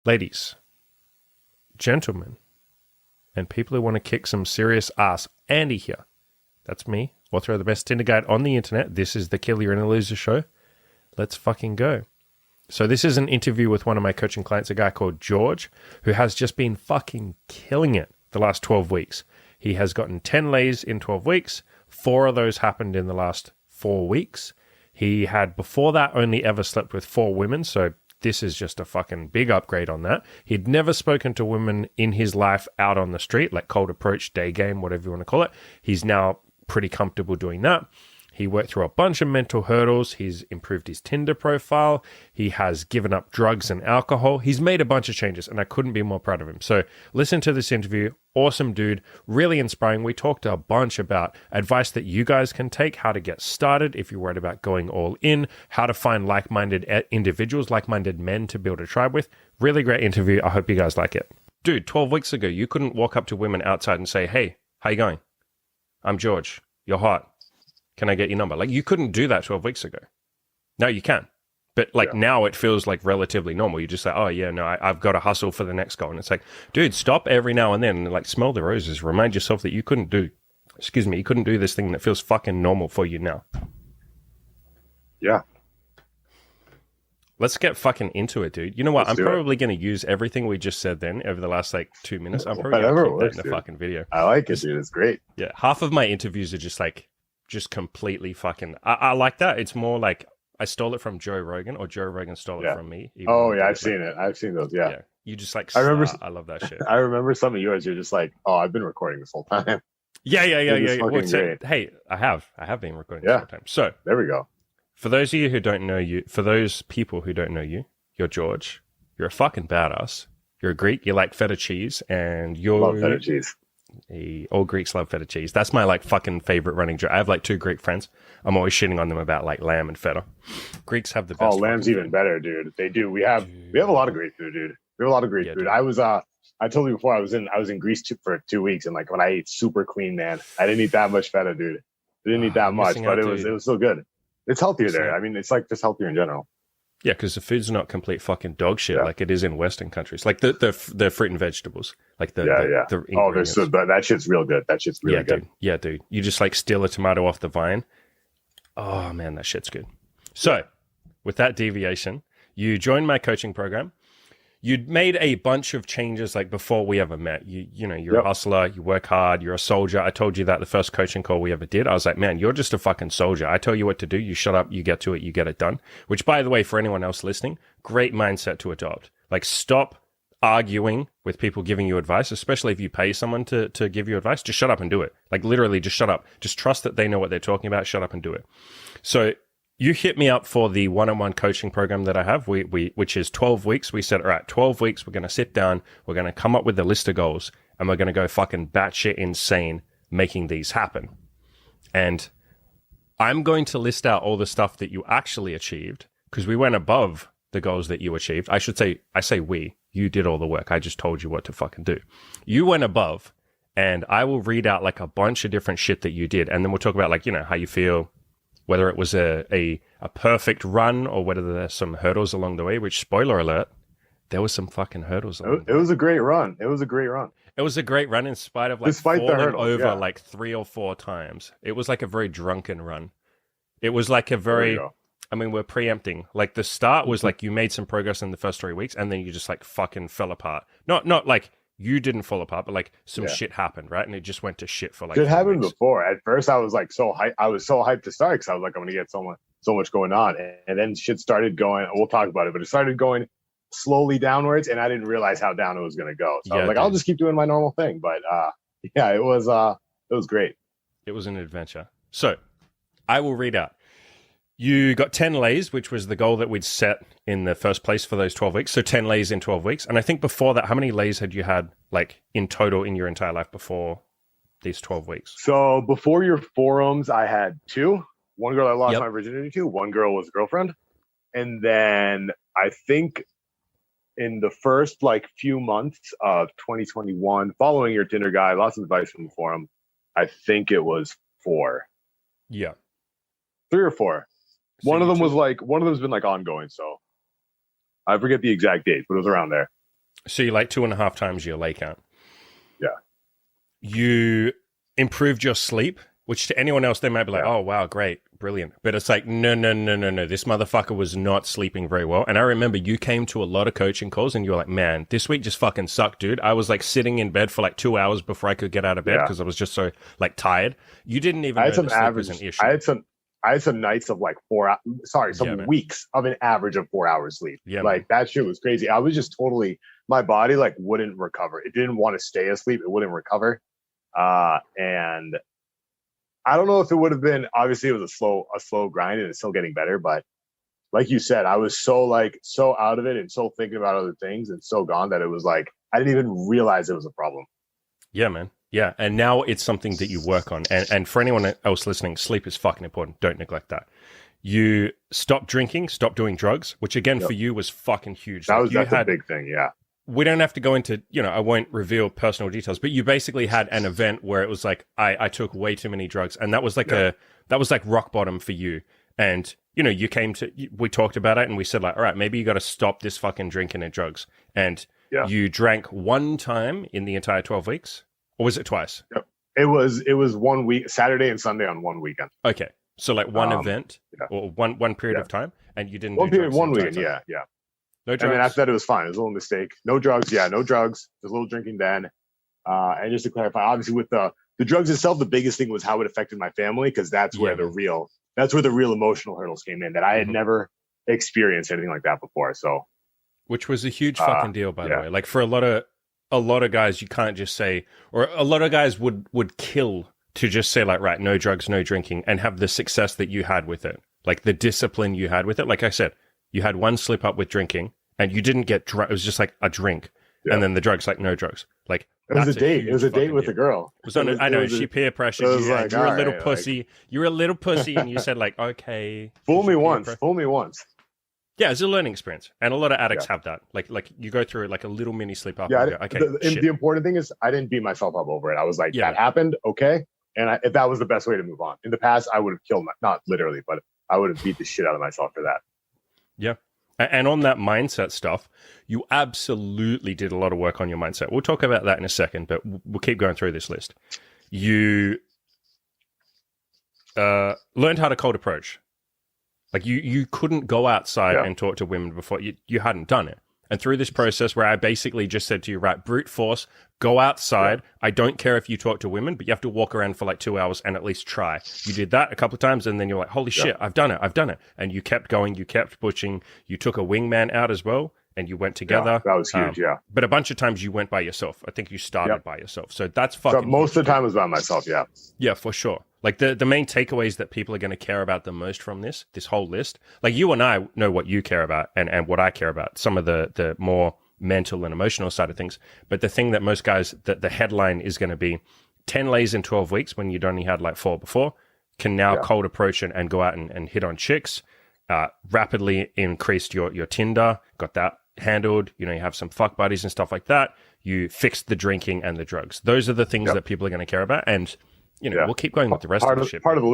Ladies, gentlemen, and people who want to kick some serious ass, Andy here. That's me, author of the best Tinder guide on the internet. This is the Kill Your Inner Loser show. Let's fucking go. So this is an interview with one of my coaching clients, a guy called George, who has just been fucking killing it the last 12 weeks. He has gotten 10 lays in 12 weeks. 4 of those happened in the last 4 weeks. He had before that only ever slept with 4 women, so this is just a fucking big upgrade on that. He'd never spoken to women in his life out on the street, like cold approach, day game, whatever you want to call it. He's now pretty comfortable doing that. He worked through a bunch of mental hurdles. He's improved his Tinder profile. He has given up drugs and alcohol. He's made a bunch of changes, and I couldn't be more proud of him. So listen to this interview. Awesome dude. Really inspiring. We talked a bunch about advice that you guys can take, how to get started if you're worried about going all in, how to find like-minded individuals, like-minded men to build a tribe with. Really great interview. I hope you guys like it. Dude, 12 weeks ago, you couldn't walk up to women outside and say, hey, how you going? I'm George. You're hot. Can I get your number? Like, you couldn't do that 12 weeks ago. Now you can. But now it feels like relatively normal. You just say, oh yeah, no, I've got to hustle for the next goal. And it's like, dude, stop every now and then and like smell the roses. Remind yourself that you couldn't do this thing that feels fucking normal for you now. Yeah. Let's get fucking into it, dude. You know what? I'm probably going to use everything we just said then over the last like 2 minutes. I'm probably going to keep that in the fucking video. I like it, dude. It's great. Yeah. Half of my interviews are just completely fucking... I like that. It's more like I stole it from Joe Rogan or Joe Rogan stole it from me. Oh, yeah. I've seen it. I've seen those. Yeah. You just like... I remember. I love that shit. I remember some of yours. You're just like, oh, I've been recording this whole time. Yeah. Well, hey, I have been recording this whole time. So there we go. For those of you who don't know you, for those people who don't know you, you're George. You're a fucking badass. You're a Greek. You like feta cheese, and you're... Love feta cheese. All Greeks love feta cheese. That's my like fucking favorite running joke. I have like 2 Greek friends. I'm always shitting on them about like lamb and feta. Greeks have the best. Oh, lamb's even better, dude. They do. We have a lot of great food, dude. We have a lot of great food. Dude. I told you before I was in Greece for 2 weeks, and like when I ate super clean, man, I didn't eat that much feta, dude. I didn't eat that much, but it was so good. It's healthier there. I mean, it's like just healthier in general. Yeah, because the food's not complete fucking dog shit like it is in Western countries. Like the fruit and vegetables. Like the ingredients. That shit's real good. That shit's really good. Dude. Yeah, dude. You just like steal a tomato off the vine. Oh man, that shit's good. So, with that deviation, you joined my coaching program. You'd made a bunch of changes like before we ever met. You know, you're a hustler, you work hard, you're a soldier. I told you that the first coaching call we ever did. I was like, man, you're just a fucking soldier. I tell you what to do, you shut up, you get to it, you get it done. Which, by the way, for anyone else listening, great mindset to adopt. Like, stop arguing with people giving you advice, especially if you pay someone to give you advice. Just shut up and do it. Like, literally, just shut up. Just trust that they know what they're talking about. Shut up and do it. So you hit me up for the one-on-one coaching program that I have, which is 12 weeks. We said, all right, 12 weeks, we're going to sit down, we're going to come up with a list of goals, and we're going to go fucking batshit insane making these happen. And I'm going to list out all the stuff that you actually achieved, because we went above the goals that you achieved. I say we. You did all the work. I just told you what to fucking do. You went above, and I will read out like a bunch of different shit that you did, and then we'll talk about like, you know, how you feel, whether it was a perfect run or whether there's some hurdles along the way, which, spoiler alert, there was some fucking hurdles. It was a great run. It was a great run. It was a great run in spite of like falling over like 3 or 4 times. It was like a very drunken run. It was like a very, I mean, we're preempting. Like the start was like you made some progress in the first 3 weeks and then you just like fucking fell apart. Not like you didn't fall apart, but like some shit happened, right? And it just went to shit for like. It happened before. At first, I was like so hyped. I was so hyped to start because I was like, I'm gonna get so much going on, and then shit started going. We'll talk about it, but it started going slowly downwards, and I didn't realize how down it was gonna go. So I was like, I'll just keep doing my normal thing. But it was great. It was an adventure. So I will read out. You got 10 lays, which was the goal that we'd set in the first place for those 12 weeks. So 10 lays in 12 weeks. And I think before that, how many lays had you had like in total in your entire life before these 12 weeks? So before your forums, I had 2. One girl I lost my virginity to. One girl was a girlfriend. And then I think in the first like few months of 2021, following your Tinder guy, lots of advice from the forum. I think it was 4. Yeah. 3 or 4. One of them's been like ongoing, so I forget the exact date, but it was around there. So you like 2.5 times your lay count. Yeah. You improved your sleep, which to anyone else, they might be like, oh, wow, great, brilliant. But it's like, no. This motherfucker was not sleeping very well. And I remember you came to a lot of coaching calls and you were like, man, this week just fucking sucked, dude. I was like sitting in bed for like 2 hours before I could get out of bed because I was just so like tired. You didn't even know the sleep was an issue. I had some nights of like weeks of an average of 4 hours sleep. Yeah, like that shit was crazy. I was just totally, my body like wouldn't recover. It didn't want to stay asleep. It wouldn't recover. And I don't know if it would have been, obviously it was a slow grind and it's still getting better, but like you said, I was so out of it and so thinking about other things and so gone that it was like, I didn't even realize it was a problem. Yeah, man. Yeah. And now it's something that you work on. And for anyone else listening, sleep is fucking important. Don't neglect that. You stop drinking, stop doing drugs, which again for you was fucking huge. That's a big thing. Yeah. We don't have to go into, I won't reveal personal details, but you basically had an event where it was like, I took way too many drugs. And that was like that was like rock bottom for you. And, we talked about it and we said like, all right, maybe you got to stop this fucking drinking and drugs. And you drank one time in the entire 12 weeks, or was it twice? Yep. It was 1 week, Saturday and Sunday on one weekend. Okay. So like one event or one period of time and you didn't one do period, drugs 1 weekend. Yeah. No drugs. And then after that, it was fine. It was a little mistake. No drugs. Yeah, no drugs. There's a little drinking then. And just to clarify, obviously with the drugs itself, the biggest thing was how it affected my family because that's where the real emotional hurdles came in that I had never experienced anything like that before. So, which was a huge fucking deal, by the way. Like for a lot of guys, you can't just say, or a lot of guys would kill to just say like, right, no drugs, no drinking, and have the success that you had with it, like the discipline you had with it. Like I said. You had one slip up with drinking and you didn't get drunk. It was just like a drink. And then the drugs, like no drugs. Like it was a date. It was a date with a girl. I know she peer pressured you. Like, you're a little pussy. Like, you're a little pussy. And you said like, okay. Fool me once. Yeah, it's a learning experience. And a lot of addicts have that. Like you go through like a little mini slip up. Yeah. And go, okay. The important thing is I didn't beat myself up over it. I was like, that happened. Okay. And if that was the best way to move on. In the past, I would have killed, not literally, but I would have beat the shit out of myself for that. Yeah. And on that mindset stuff, you absolutely did a lot of work on your mindset. We'll talk about that in a second, but we'll keep going through this list. You learned how to cold approach. Like you couldn't go outside and talk to women before. You hadn't done it. And through this process where I basically just said to you, right, brute force, go outside. I don't care if you talk to women, but you have to walk around for like 2 hours and at least try. You did that a couple of times and then you're like, holy shit, I've done it. And you kept going, you kept pushing. You took a wingman out as well and you went together. Yeah, that was huge, But a bunch of times you went by yourself. I think you started by yourself. So that's fucking so most of the time it was by myself, Yeah, for sure. Like the main takeaways that people are going to care about the most from this whole list, like you and I know what you care about and what I care about, some of the more mental and emotional side of things. But the thing that most guys, that the headline is going to be 10 lays in 12 weeks when you'd only had like 4 before, can now cold approach and go out and hit on chicks, rapidly increased your Tinder, got that handled, you have some fuck buddies and stuff like that. You fixed the drinking and the drugs. Those are the things that people are going to care about. And we'll keep going with the rest of the shit. Part of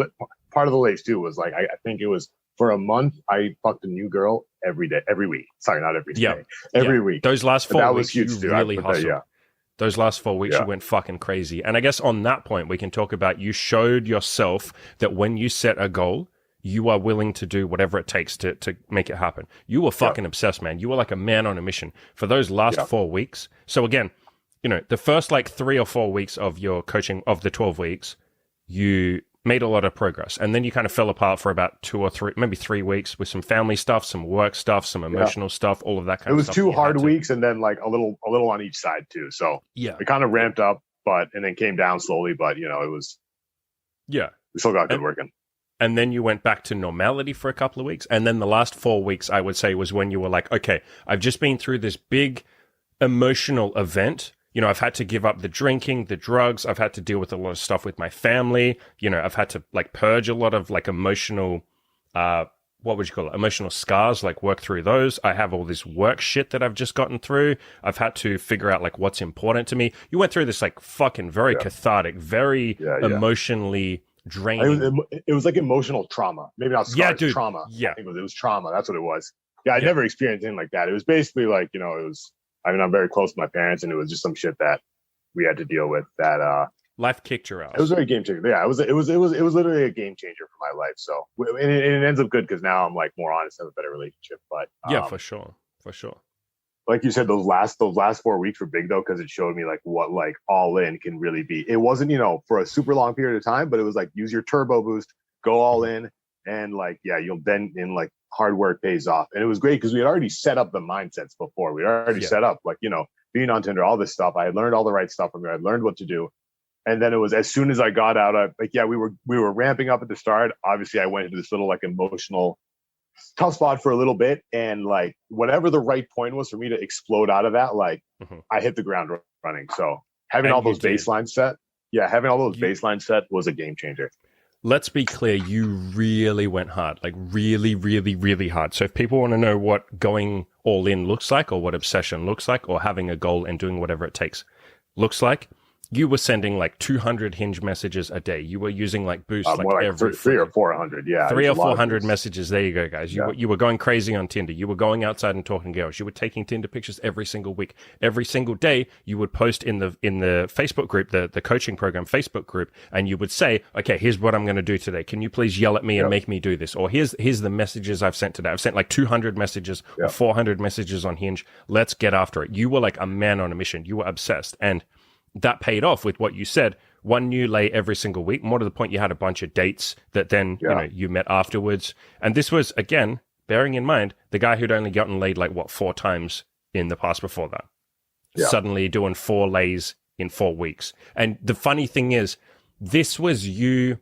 the lace too was like I think it was for a month I fucked a new girl every week. Sorry, not every day. Every week. Those last 4 that weeks, was huge you really hustled. Those last 4 weeks, you went fucking crazy. And I guess on that point, we can talk about you showed yourself that when you set a goal, you are willing to do whatever it takes to make it happen. You were fucking obsessed, man. You were like a man on a mission for those last 4 weeks. So again, the first like 3 or 4 weeks of your coaching of the 12 weeks, you made a lot of progress. And then you kind of fell apart for about 2 or 3, maybe 3 weeks with some family stuff, some work stuff, some emotional stuff, all of that kind of stuff. It was 2 hard weeks and then like a little on each side too. So it kind of ramped up, and then came down slowly, but it was, we still got good working. And then you went back to normality for a couple of weeks. And then the last 4 weeks, I would say, was when you were like, okay, I've just been through this big emotional event. I've had to give up the drinking, the drugs. I've had to deal with a lot of stuff with my family. I've had to like purge a lot of like emotional, what would you call it? Emotional scars, like work through those. I have all this work shit that I've just gotten through. I've had to figure out like what's important to me. You went through this like fucking very cathartic, very emotionally draining. It was like emotional trauma. Maybe not scars, trauma. Yeah. I think it was trauma. That's what it was. Yeah, I never experienced anything like that. It was basically like, it was I mean, I'm very close to my parents, and it was just some shit that we had to deal with. That Life kicked your it was ass. very game changer. Yeah, it was literally a game changer for my life. So, and it ends up good because now I'm like more honest, have a better relationship. But Yeah, for sure. For sure. like you said, those last 4 weeks were big though because it showed me like what like all in can really be. It wasn't for a super long period of time, but it was like use your turbo boost, go all Mhm. in, and like yeah, you'll then in like hard work pays off. And it was great because we had already set up the mindsets before. We already Yeah. set up like being on Tinder, all this stuff. I had learned all the right stuff from it. I learned what to do. And then it was as soon as I got out, like yeah, we were ramping up at the start. Obviously, I went into this little like emotional tough spot for a little bit, and like whatever the right point was for me to explode out of that, like Mhm. I hit the ground running. So having all And you those did. baselines set, yeah, having all those You baselines set was a game changer. Let's be clear, you really went hard, like really, really, really hard. So if people want to know what going all in looks like, or what obsession looks like, or having a goal and doing whatever it takes looks like, you were sending like 200 Hinge messages a day. You were using like Boost like More like every three or freaking 400, yeah, three there's or a lot of 400 these. messages. There you go, guys. Yeah. You were going crazy on Tinder. You were going outside and talking to girls. You were taking Tinder pictures every single week. Every single day, you would post in the Facebook group, the coaching program Facebook group, and you would say, "Okay, here's what I'm going to do today. Can you please yell at me and make me do this?" Or here's the messages I've sent today. I've sent like 200 messages or 400 messages on Hinge. Let's get after it. You were like a man on a mission. You were obsessed, and that paid off with what you said. One new lay every single week. More to the point, you had a bunch of dates that then you met afterwards. And this was, again, bearing in mind, the guy who'd only gotten laid like 4 times in the past before that. Yeah. Suddenly doing 4 lays in 4 weeks. And the funny thing is, this was you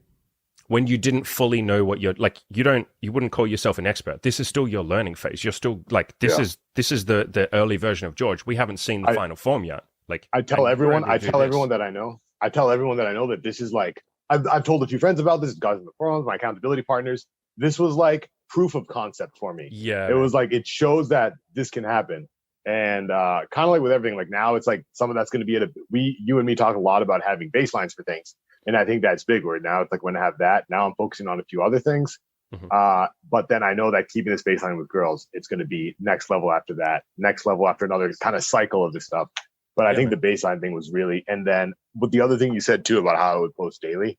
when you didn't fully know what you're like. You wouldn't call yourself an expert. This is still your learning phase. You're still like, this is the early version of George. We haven't seen the final form yet. Like I tell everyone that I know. I tell everyone that I know that this is like I've told a few friends about this, guys in the forums, my accountability partners. This was like proof of concept for me. Yeah, it was like it shows that this can happen, and kind of like with everything. Like now, it's like some of that's going to be you and me talk a lot about having baselines for things, and I think that's big. Where now it's like when I have that, now I'm focusing on a few other things. But then I know that keeping this baseline with girls, it's going to be next level after that, next level after another kind of cycle of this stuff. But I think the baseline thing was really, and then with the other thing you said too about how I would post daily,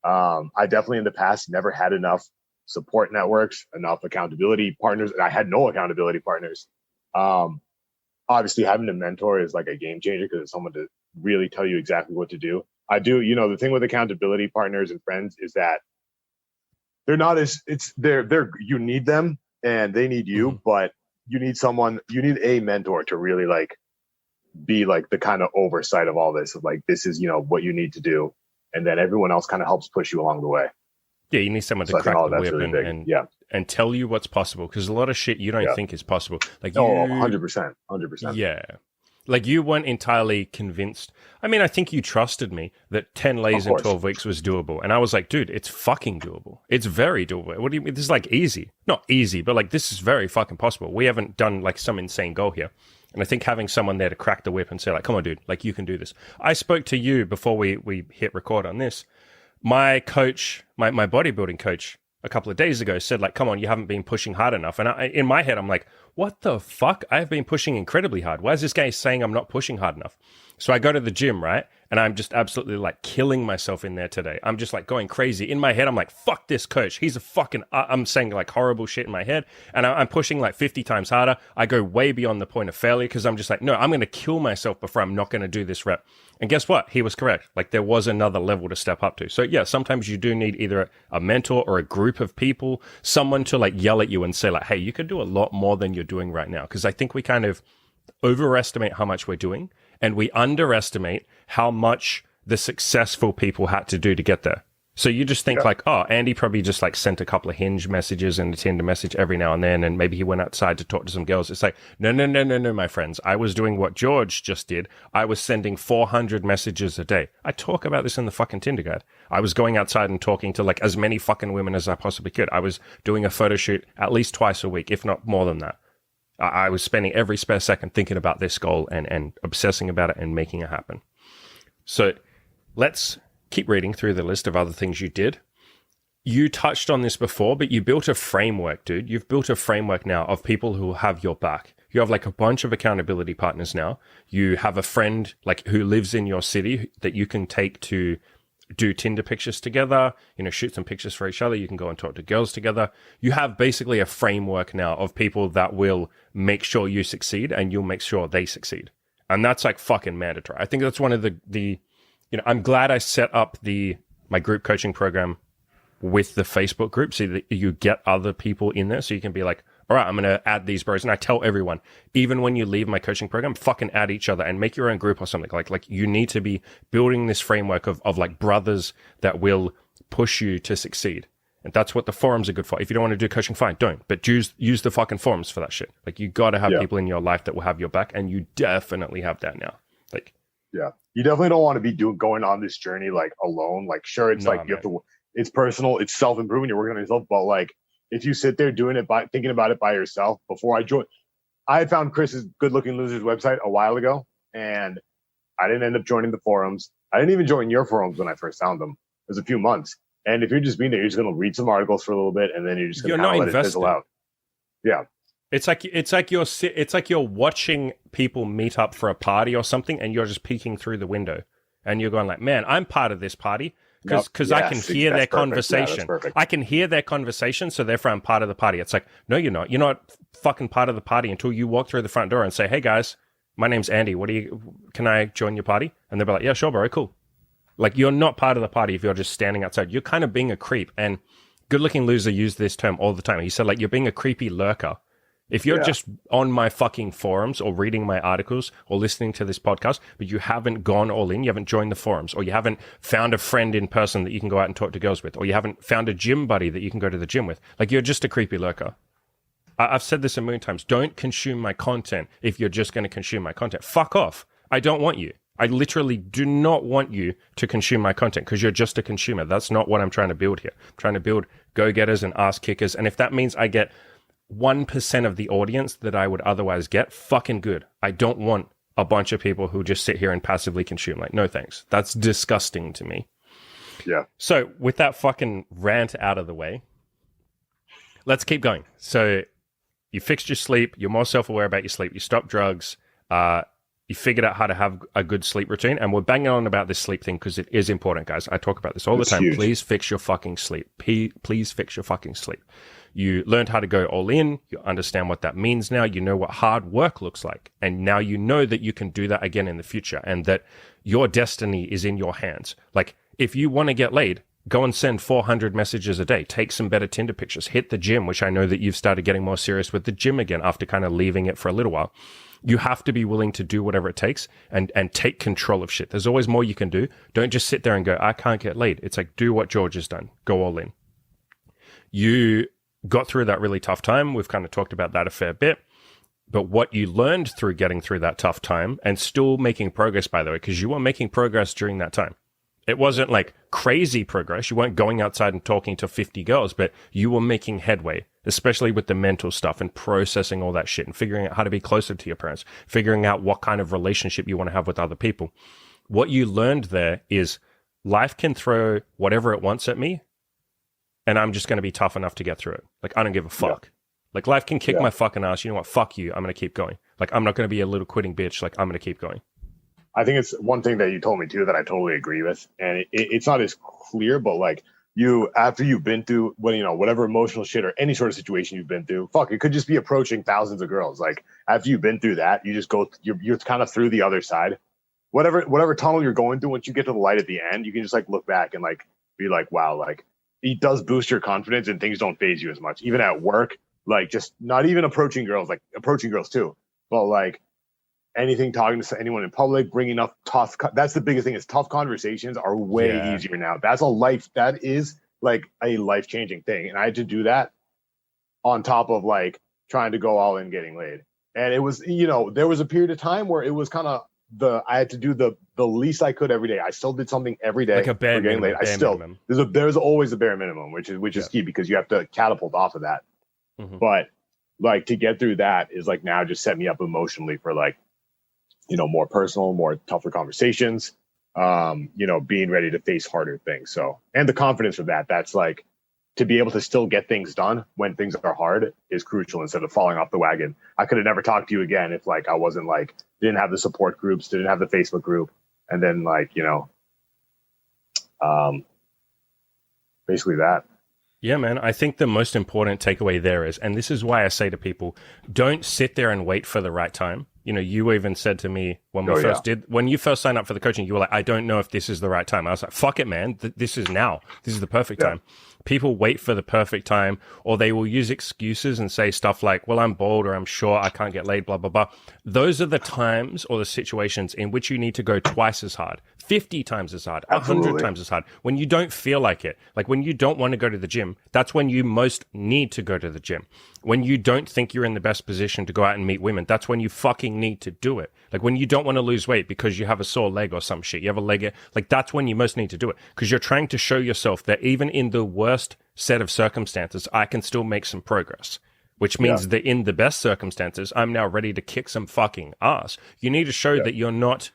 I definitely in the past never had enough support networks, enough accountability partners, and I had no accountability partners. Obviously, having a mentor is like a game changer because it's someone to really tell you exactly what to do. I do, the thing with accountability partners and friends is that they're not as you need them and they need you, but you need a mentor to really like be like the kind of oversight of all this of like this is what you need to do, and then everyone else kind of helps push you along the way. Yeah, you need someone to crack the whip really and tell you what's possible, because a lot of shit you don't think is possible. Like 100%. Yeah, like you weren't entirely convinced. I mean, I think you trusted me that 10 lays in 12 weeks was doable, and I was like, dude, it's fucking doable. It's very doable. What do you mean? This is like easy, not easy, but like this is very fucking possible. We haven't done like some insane goal here. And I think having someone there to crack the whip and say like, come on, dude, like you can do this. I spoke to you before we hit record on this. My coach, my bodybuilding coach a couple of days ago said like, come on, you haven't been pushing hard enough. And in my head, I'm like, what the fuck? I've been pushing incredibly hard. Why is this guy saying I'm not pushing hard enough? So I go to the gym, right? And I'm just absolutely like killing myself in there today. I'm just like going crazy. In my head, I'm like, fuck this coach. He's a fucking, I'm saying like horrible shit in my head. And I'm pushing like 50 times harder. I go way beyond the point of failure because I'm just like, no, I'm going to kill myself before I'm not going to do this rep. And guess what? He was correct. Like there was another level to step up to. So yeah, sometimes you do need either a mentor or a group of people, someone to like yell at you and say like, hey, you could do a lot more than you're doing right now. Because I think we kind of overestimate how much we're doing, and we underestimate how much the successful people had to do to get there. So you just think like, oh, Andy probably just like sent a couple of Hinge messages and a Tinder message every now and then, and maybe he went outside to talk to some girls. It's like, no, my friends. I was doing what George just did. I was sending 400 messages a day. I talk about this in the fucking Tinder guide. I was going outside and talking to like as many fucking women as I possibly could. I was doing a photo shoot at least twice a week, if not more than that. I was spending every spare second thinking about this goal and obsessing about it and making it happen. So let's keep reading through the list of other things you did. You touched on this before, but you built a framework, dude. You've built a framework now of people who will have your back. You have like a bunch of accountability partners now. You have a friend like who lives in your city that you can take to do Tinder pictures together, shoot some pictures for each other. You can go and talk to girls together. You have basically a framework now of people that will make sure you succeed and you'll make sure they succeed. And that's like fucking mandatory. I think that's one of the I'm glad I set up my group coaching program with the Facebook group so that you get other people in there so you can be like, all right, I'm going to add these bros. And I tell everyone, even when you leave my coaching program, fucking add each other and make your own group or something. Like you need to be building this framework of like brothers that will push you to succeed. And that's what the forums are good for. If you don't want to do coaching, fine, don't. But use the fucking forums for that shit. Like you got to have people in your life that will have your back. And you definitely have that now. Like, yeah, you definitely don't want to be going on this journey like alone. Like, sure, it's you have to, it's personal, it's self-improvement, you're working on yourself, but like, if you sit there doing it thinking about it by yourself, before I joined, I had found Chris's Good Looking Losers website a while ago, and I didn't end up joining the forums. I didn't even join your forums when I first found them. It was a few months. And if you're just being there, you're just going to read some articles for a little bit, and then you're just going to let it fizzle out. Yeah. It's like you're watching people meet up for a party or something, and you're just peeking through the window, and you're going like, man, I'm part of this party. Because I can hear their conversation. I can hear their conversation, so therefore I'm part of the party. It's like, no, you're not. You're not fucking part of the party until you walk through the front door and say, hey, guys, my name's Andy. Can I join your party? And they'll be like, yeah, sure, bro, cool. Like, you're not part of the party if you're just standing outside. You're kind of being a creep. And Good Looking Loser used this term all the time. He said, like, you're being a creepy lurker. If you're just on my fucking forums or reading my articles or listening to this podcast, but you haven't gone all in, you haven't joined the forums, or you haven't found a friend in person that you can go out and talk to girls with, or you haven't found a gym buddy that you can go to the gym with, like you're just a creepy lurker. I've said this a million times. Don't consume my content if you're just going to consume my content. Fuck off. I don't want you. I literally do not want you to consume my content because you're just a consumer. That's not what I'm trying to build here. I'm trying to build go-getters and ass kickers. And if that means I get 1% of the audience that I would otherwise get, fucking good. I don't want a bunch of people who just sit here and passively consume. Like, no thanks. That's disgusting to me. Yeah. So with that fucking rant out of the way, let's keep going. So you fixed your sleep. You're more self-aware about your sleep. You stopped drugs. You figured out how to have a good sleep routine. And we're banging on about this sleep thing because it is important, guys. I talk about this all the time. Huge. Please fix your fucking sleep. Please fix your fucking sleep. You learned how to go all in. You understand what that means now. You know what hard work looks like. And now you know that you can do that again in the future and that your destiny is in your hands. Like, if you want to get laid, go and send 400 messages a day. Take some better Tinder pictures. Hit the gym, which I know that you've started getting more serious with the gym again after kind of leaving it for a little while. You have to be willing to do whatever it takes and take control of shit. There's always more you can do. Don't just sit there and go, I can't get laid. It's like, do what George has done. Go all in. You got through that really tough time. We've kind of talked about that a fair bit. But what you learned through getting through that tough time and still making progress, by the way, because you were making progress during that time. It wasn't like crazy progress. You weren't going outside and talking to 50 girls, but you were making headway, especially with the mental stuff and processing all that shit and figuring out how to be closer to your parents, figuring out what kind of relationship you want to have with other people. What you learned there is life can throw whatever it wants at me, and I'm just going to be tough enough to get through it. Like, I don't give a fuck. Yeah. Like, life can kick my fucking ass. You know what? Fuck you. I'm going to keep going. Like, I'm not going to be a little quitting bitch. Like, I'm going to keep going. I think it's one thing that you told me too that I totally agree with. And it's not as clear, but like after you've been through whatever emotional shit or any sort of situation you've been through, fuck, it could just be approaching thousands of girls. Like, after you've been through that, you just you're kind of through the other side. Whatever tunnel you're going through, once you get to the light at the end, you can just like look back and like be like, wow, like it does boost your confidence and things don't faze you as much. Even at work, like just not even approaching girls, like approaching girls too, but like anything, talking to anyone in public, bringing up tough. That's the biggest thing is tough conversations are way easier now. That is like a life-changing thing. And I had to do that on top of like trying to go all in getting laid. And it was, there was a period of time where it was kind of I had to do the least I could every day. I still did something every day. Like a bare minimum. There's always a bare minimum, which is key because you have to catapult off of that. Mm-hmm. But like to get through that is like now just set me up emotionally for like, more personal, more tougher conversations, being ready to face harder things. So, and the confidence for that's like, to be able to still get things done when things are hard is crucial instead of falling off the wagon. I could have never talked to you again if like I wasn't like, didn't have the support groups, didn't have the Facebook group. And then like, you know, basically that. Yeah, man. I think the most important takeaway there is, and this is why I say to people, don't sit there and wait for the right time. You know, you even said to me when when you first signed up for the coaching, you were like, I don't know if this is the right time. I was like, fuck it, man. This is now. This is the perfect time. People wait for the perfect time, or they will use excuses and say stuff like, well, I'm bored, or I'm short, I can't get laid, blah, blah, blah. Those are the times or the situations in which you need to go twice as hard, 50 times as hard, 100 times as hard. When you don't feel like it, like when you don't want to go to the gym, that's when you most need to go to the gym. When you don't think you're in the best position to go out and meet women, that's when you fucking need to do it. Like when you don't want to lose weight because you have a sore leg or some shit, you have a leg, like that's when you most need to do it. Because you're trying to show yourself that even in the worst set of circumstances, I can still make some progress. Which means that in the best circumstances, I'm now ready to kick some fucking ass. You need to show that you're not,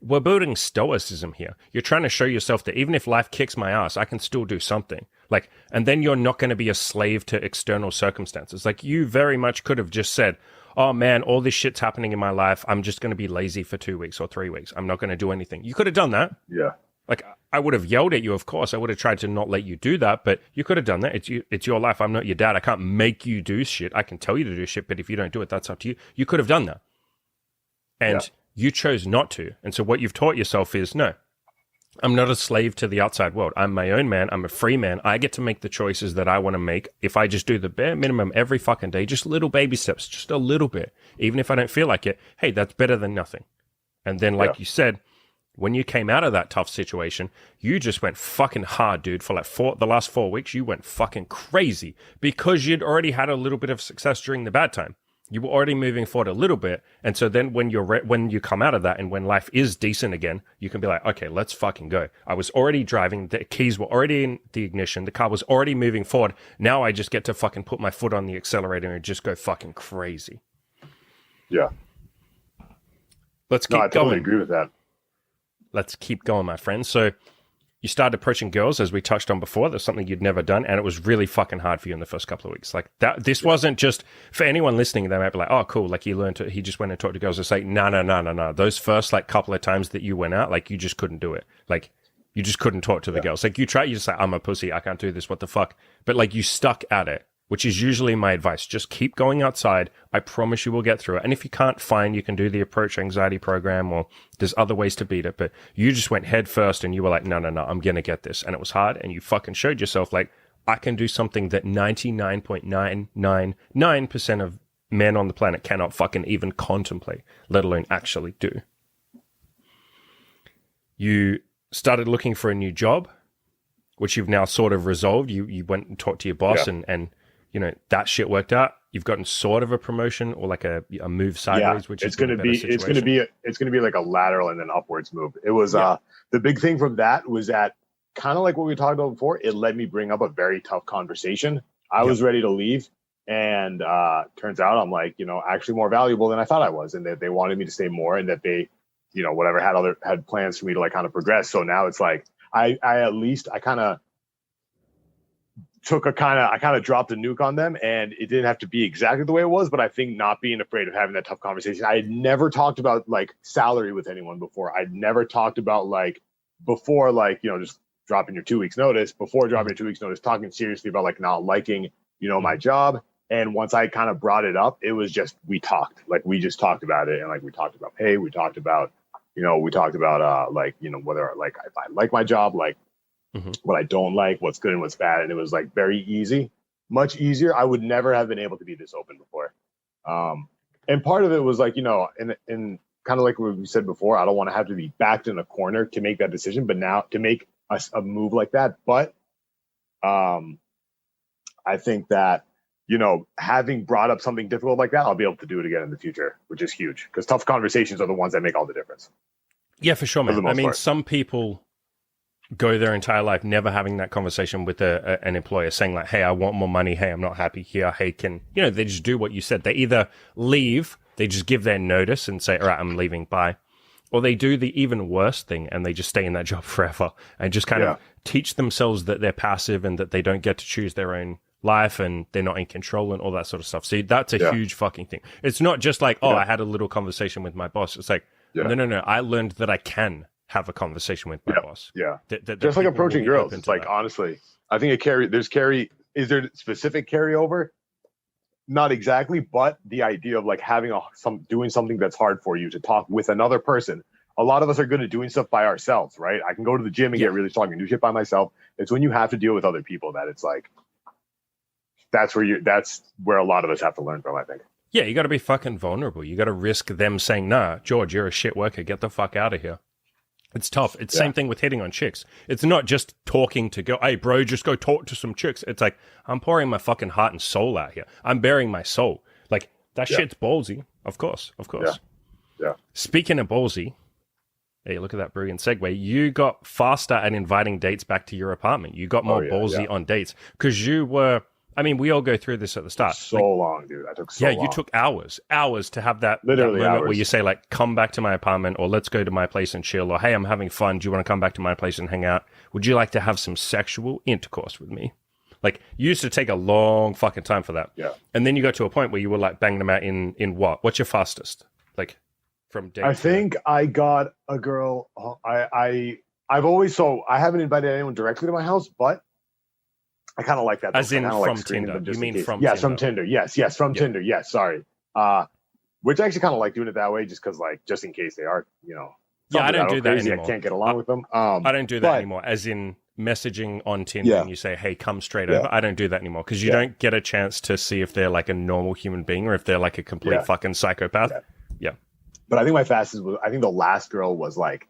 we're building stoicism here. You're trying to show yourself that even if life kicks my ass, I can still do something. Like, and then you're not going to be a slave to external circumstances. Like you very much could have just said, oh man, all this shit's happening in my life. I'm just going to be lazy for 2 weeks or 3 weeks. I'm not going to do anything. You could have done that. Yeah. Like I would have yelled at you, of course. I would have tried to not let you do that, but you could have done that. It's your life. I'm not your dad. I can't make you do shit. I can tell you to do shit, but if you don't do it, that's up to you. You could have done that. And you chose not to. And so what you've taught yourself is, no, I'm not a slave to the outside world. I'm my own man. I'm a free man. I get to make the choices that I want to make. If I just do the bare minimum every fucking day, just little baby steps, just a little bit, even if I don't feel like it, hey, that's better than nothing. And then, like you said, when you came out of that tough situation, you just went fucking hard, dude. For like the last 4 weeks, you went fucking crazy because you'd already had a little bit of success during the bad time. You were already moving forward a little bit. And so then when when you come out of that and when life is decent again, you can be like, okay, let's fucking go. I was already driving. The keys were already in the ignition. The car was already moving forward. Now I just get to fucking put my foot on the accelerator and just go fucking crazy. Yeah. Let's keep going. I totally agree with that. Let's keep going, my friend. So you started approaching girls, as we touched on before. That's something you'd never done, and it was really fucking hard for you in the first couple of weeks. Like that, this wasn't just for anyone listening. They might be like, "Oh, cool!" Like he just went and talked to girls. It's like, no. Those first like couple of times that you went out, like you just couldn't do it. Like you just couldn't talk to the girls. Like you just like, "I'm a pussy. I can't do this. What the fuck?" But like you stuck at it, which is usually my advice. Just keep going outside. I promise you will get through it. And if you can't find, you can do the approach anxiety program, or there's other ways to beat it. But you just went head first and you were like, no, I'm going to get this. And it was hard. And you fucking showed yourself like, I can do something that 99.999% of men on the planet cannot fucking even contemplate, let alone actually do. You started looking for a new job, which you've now sort of resolved. You went and talked to your boss and you know, that shit worked out. You've gotten sort of a promotion or like a move sideways, which is going to be like a lateral and then upwards move. It was the big thing from that was that kind of like what we talked about before. It let me bring up a very tough conversation. I was ready to leave, and turns out I'm like, you know, actually more valuable than I thought I was, and that they wanted me to stay more, and that they, you know, whatever had plans for me to like kind of progress. So now it's like I kind of dropped a nuke on them, and it didn't have to be exactly the way it was, but I think not being afraid of having that tough conversation. I had never talked about like salary with anyone before. I'd never talked about like before, like, you know, just dropping your 2 weeks notice, talking seriously about like not liking, you know, my job. And once I kind of brought it up, it was just, we just talked about it. And like, we talked about pay, we talked about like, you know, whether like, if I like my job, like, what I don't like, what's good and what's bad. And it was like very easy, much easier. I would never have been able to be this open before. And part of it was like, you know, and kind of like what we said before, I don't want to have to be backed in a corner to make that decision, but now to make a move like that. But I think that, you know, having brought up something difficult like that, I'll be able to do it again in the future, which is huge because tough conversations are the ones that make all the difference. Yeah, for sure, man. I mean, some people go their entire life never having that conversation with an employer saying like, hey, I want more money. Hey, I'm not happy here. Hey, you know, they just do what you said. They either leave, they just give their notice and say, all right, I'm leaving, bye. Or they do the even worse thing and they just stay in that job forever and just kind of teach themselves that they're passive and that they don't get to choose their own life and they're not in control and all that sort of stuff. See, that's a huge fucking thing. It's not just like, I had a little conversation with my boss. It's like, no. I learned that I can have a conversation with my boss. Yeah. That just like people approaching will be girls. open It's to like, that. honestly, I think is there specific carryover? Not exactly, but the idea of like having doing something that's hard for you to talk with another person. A lot of us are good at doing stuff by ourselves, right? I can go to the gym and get really strong and do shit by myself. It's when you have to deal with other people that it's like, that's where a lot of us have to learn from, I think. Yeah, you got to be fucking vulnerable. You got to risk them saying, nah, George, you're a shit worker. Get the fuck out of here. It's tough. It's the same thing with hitting on chicks. It's not just talking to go, hey, bro, just go talk to some chicks. It's like, I'm pouring my fucking heart and soul out here. I'm bearing my soul. Like, that shit's ballsy. Of course. Yeah. Speaking of ballsy, hey, look at that brilliant segue. You got faster at inviting dates back to your apartment. You got more ballsy on dates because you were... I mean, we all go through this at the start. Long, dude. I took so long. Yeah, you took hours to have that Literally moment hours. where you say, like, come back to my apartment, or let's go to my place and chill, or hey, I'm having fun. Do you want to come back to my place and hang out? Would you like to have some sexual intercourse with me? Like, you used to take a long fucking time for that. Yeah. And then you got to a point where you were, like, banging them out in what? What's your fastest? Like, from date I think I got a girl. I haven't invited anyone directly to my house, but I kind of like that. As in from like Tinder. You mean from Tinder? Tinder? From Tinder. Yes, from Tinder. Yes, sorry. Which I actually kind of like doing it that way, just because, like, just in case they are, Yeah, I don't do that crazy, anymore. I can't get along with them. I don't do that anymore. As in messaging on Tinder and you say, hey, come straight over. I don't do that anymore because you don't get a chance to see if they're like a normal human being or if they're like a complete fucking psychopath. Yeah. But I think my fastest I think the last girl was like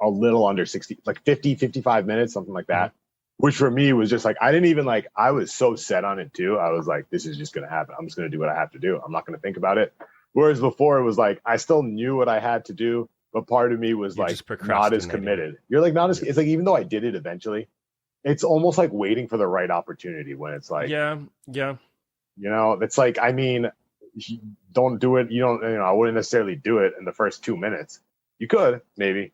a little under 60, like 50, 55 minutes, something like that. Which for me was just like, I was so set on it too. I was like, this is just going to happen. I'm just going to do what I have to do. I'm not going to think about it. Whereas before it was like, I still knew what I had to do, but part of me was like not as committed. You're like, not as, it's like, even though I did it eventually, it's almost like waiting for the right opportunity when it's like, it's like, I mean, don't do it. I wouldn't necessarily do it in the first 2 minutes. You could maybe.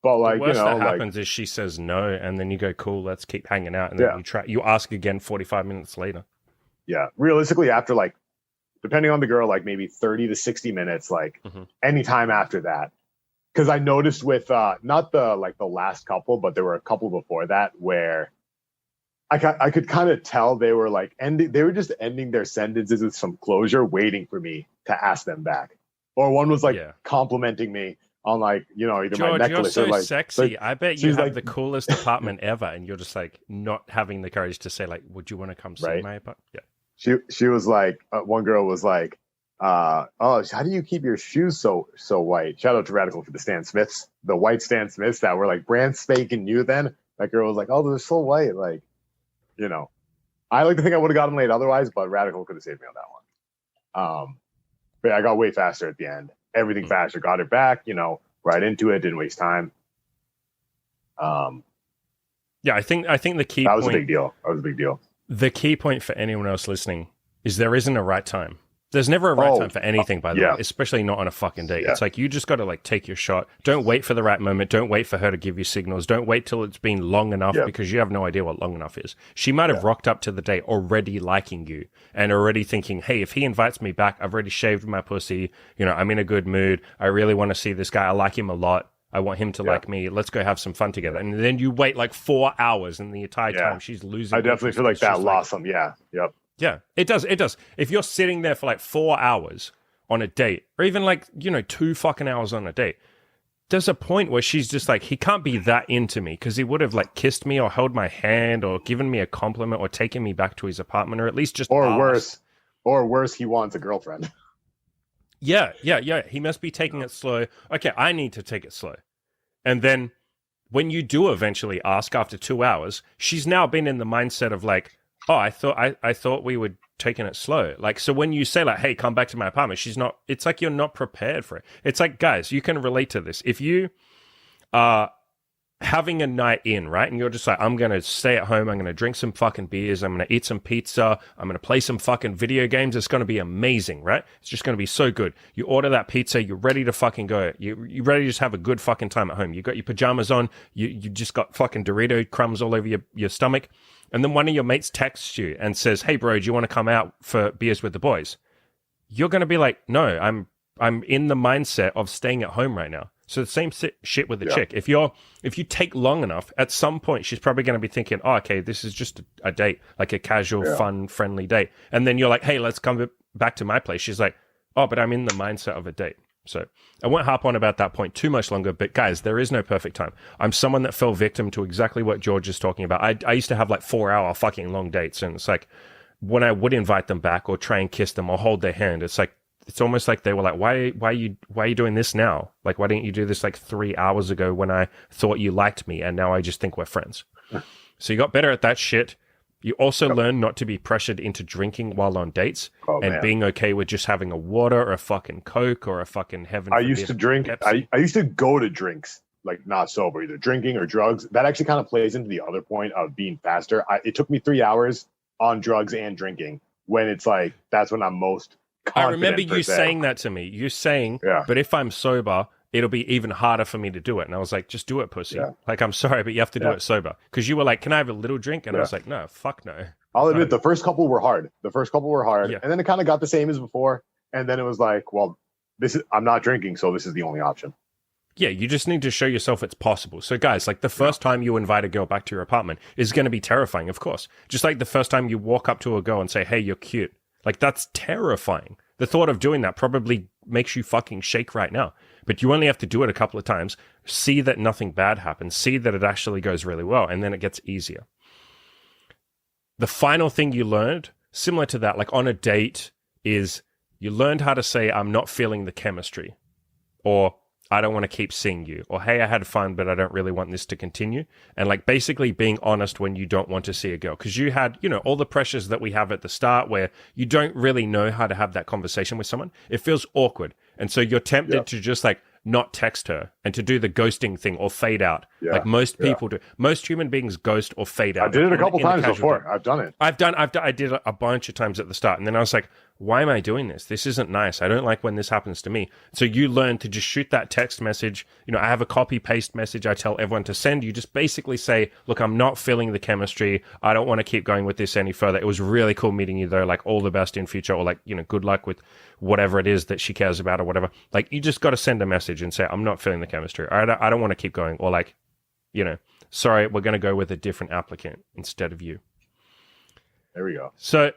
But like, the worst that happens is she says no, and then you go, cool, let's keep hanging out, and then you ask again 45 minutes later. Yeah, realistically, after like, depending on the girl, like maybe 30 to 60 minutes, like any time after that. Because I noticed with not the last couple, but there were a couple before that where I could kind of tell they were like they were just ending their sentences with some closure, waiting for me to ask them back. Or one was like complimenting me on like, either George, my necklace you're so or like sexy. Like, I bet you have the coolest apartment ever, and you're just like not having the courage to say like, would you want to come see my apartment? Yeah. She was like, one girl was like, oh, how do you keep your shoes so white? Shout out to Radical for the Stan Smiths, the white Stan Smiths that were like brand spanking new then. That girl was like, oh, they're so white. Like, I like to think I would have gotten laid otherwise, but Radical could have saved me on that one. But I got way faster at the end. Everything faster, got it back, right into it, didn't waste time. Yeah, I think the key that was a big deal. The key point for anyone else listening is there isn't a right time. There's never a right time for anything, by the way, especially not on a fucking date. It's like you just got to like take your shot. Don't wait for the right moment. Don't wait for her to give you signals. Don't wait till it's been long enough because you have no idea what long enough is. She might have rocked up to the date already liking you and already thinking, hey, if he invites me back, I've already shaved my pussy. I'm in a good mood. I really want to see this guy. I like him a lot. I want him to like me. Let's go have some fun together. And then you wait like 4 hours and the entire time she's losing. I definitely feel like that lost some. Yeah. Yep. Yeah, it does. It does. If you're sitting there for like 4 hours on a date, or even like, 2 fucking hours on a date, there's a point where she's just like, he can't be that into me because he would have like kissed me or held my hand or given me a compliment or taken me back to his apartment or at least just asked. Worse, he wants a girlfriend. Yeah. He must be taking it slow. Okay, I need to take it slow. And then when you do eventually ask after 2 hours, she's now been in the mindset of like, oh, I thought we were taking it slow. Like, so when you say like, hey, come back to my apartment, it's like you're not prepared for it. It's like, guys, you can relate to this. If you are having a night in, right? And you're just like, I'm going to stay at home. I'm going to drink some fucking beers. I'm going to eat some pizza. I'm going to play some fucking video games. It's going to be amazing, right? It's just going to be so good. You order that pizza. You're ready to fucking go. You're ready to just have a good fucking time at home. You got your pajamas on. You just got fucking Dorito crumbs all over your stomach. And then one of your mates texts you and says, hey, bro, do you want to come out for beers with the boys? You're going to be like, no, I'm in the mindset of staying at home right now. So the same shit with the chick. If you take long enough, at some point she's probably going to be thinking, oh, okay, this is just a date, like a casual, fun, friendly date. And then you're like, hey, let's come back to my place. She's like, oh, but I'm in the mindset of a date. So I won't harp on about that point too much longer. But guys, there is no perfect time. I'm someone that fell victim to exactly what George is talking about. I used to have like 4-hour fucking long dates. And it's like when I would invite them back or try and kiss them or hold their hand, it's like, it's almost like they were like, why are you doing this now? Like, why didn't you do this like 3 hours ago when I thought you liked me and now I just think we're friends? So you got better at that shit. You also learn not to be pressured into drinking while on dates being okay with just having a water or a fucking Coke or a fucking heaven. I used to drink. I used to go to drinks, like not sober, either drinking or drugs. That actually kind of plays into the other point of being faster. It took me 3 hours on drugs and drinking when it's like, that's when I'm most I remember you saying that to me. You're saying, but if I'm sober, it'll be even harder for me to do it. And I was like, just do it, pussy. Yeah. Like, I'm sorry, but you have to do it sober. Because you were like, can I have a little drink? And I was like, no, fuck no. I'll admit, the first couple were hard. And then it kind of got the same as before. And then it was like, well, I'm not drinking, so this is the only option. Yeah, you just need to show yourself it's possible. So guys, like the first time you invite a girl back to your apartment is going to be terrifying, of course. Just like the first time you walk up to a girl and say, hey, you're cute. Like, that's terrifying. The thought of doing that probably makes you fucking shake right now. But you only have to do it a couple of times, see that nothing bad happens, see that it actually goes really well, and then it gets easier. The final thing you learned, similar to that, like on a date, is you learned how to say, I'm not feeling the chemistry, or I don't want to keep seeing you, or hey, I had fun, but I don't really want this to continue. And like basically being honest when you don't want to see a girl. Because you had, all the pressures that we have at the start where you don't really know how to have that conversation with someone. It feels awkward. And so you're tempted to just like not text her and to do the ghosting thing or fade out. Like most people do. Most human beings ghost or fade out. I did it a couple times before. I've done it. I did it a bunch of times at the start. And then I was like, why am I doing this? This isn't nice. I don't like when this happens to me. So you learn to just shoot that text message. I have a copy paste message I tell everyone to send. You just basically say, look, I'm not feeling the chemistry. I don't want to keep going with this any further. It was really cool meeting you though. Like all the best in future, or like, good luck with whatever it is that she cares about or whatever. Like you just got to send a message and say, I'm not feeling the chemistry. I don't want to keep going. Or like, sorry, we're going to go with a different applicant instead of you. There we go. So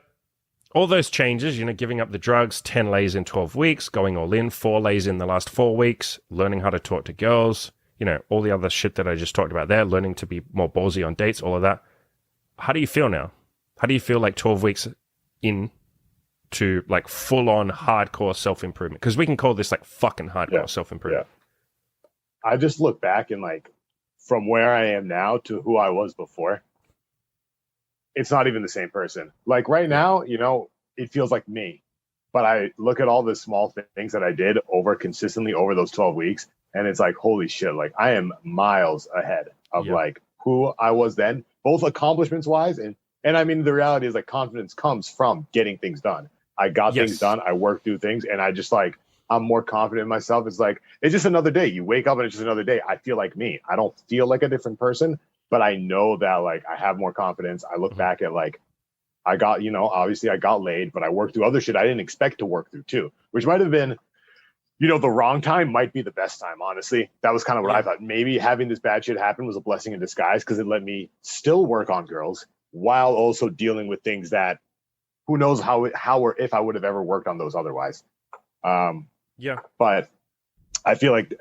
all those changes, giving up the drugs, 10 lays in 12 weeks, going all in, 4 lays in the last 4 weeks, learning how to talk to girls, all the other shit that I just talked about there, learning to be more ballsy on dates, all of that. How do you feel now? How do you feel like 12 weeks in to like full on hardcore self-improvement? Because we can call this like fucking hardcore self-improvement. Yeah. I just look back and like from where I am now to who I was before, it's not even the same person. Like right now, it feels like me, but I look at all the small things that I did consistently over those 12 weeks. And it's like, holy shit, like I am miles ahead of like who I was then, both accomplishments wise. And I mean, the reality is like confidence comes from getting things done. I got things done. I worked through things and I just like, I'm more confident in myself. It's like, it's just another day. You wake up and it's just another day. I feel like me. I don't feel like a different person, but I know that like I have more confidence. I look back at like, I got, obviously I got laid, but I worked through other shit I didn't expect to work through too, which might have been, the wrong time might be the best time, honestly. That was kind of what I thought. Maybe having this bad shit happen was a blessing in disguise because it let me still work on girls while also dealing with things that who knows how or if I would have ever worked on those otherwise. But I feel like,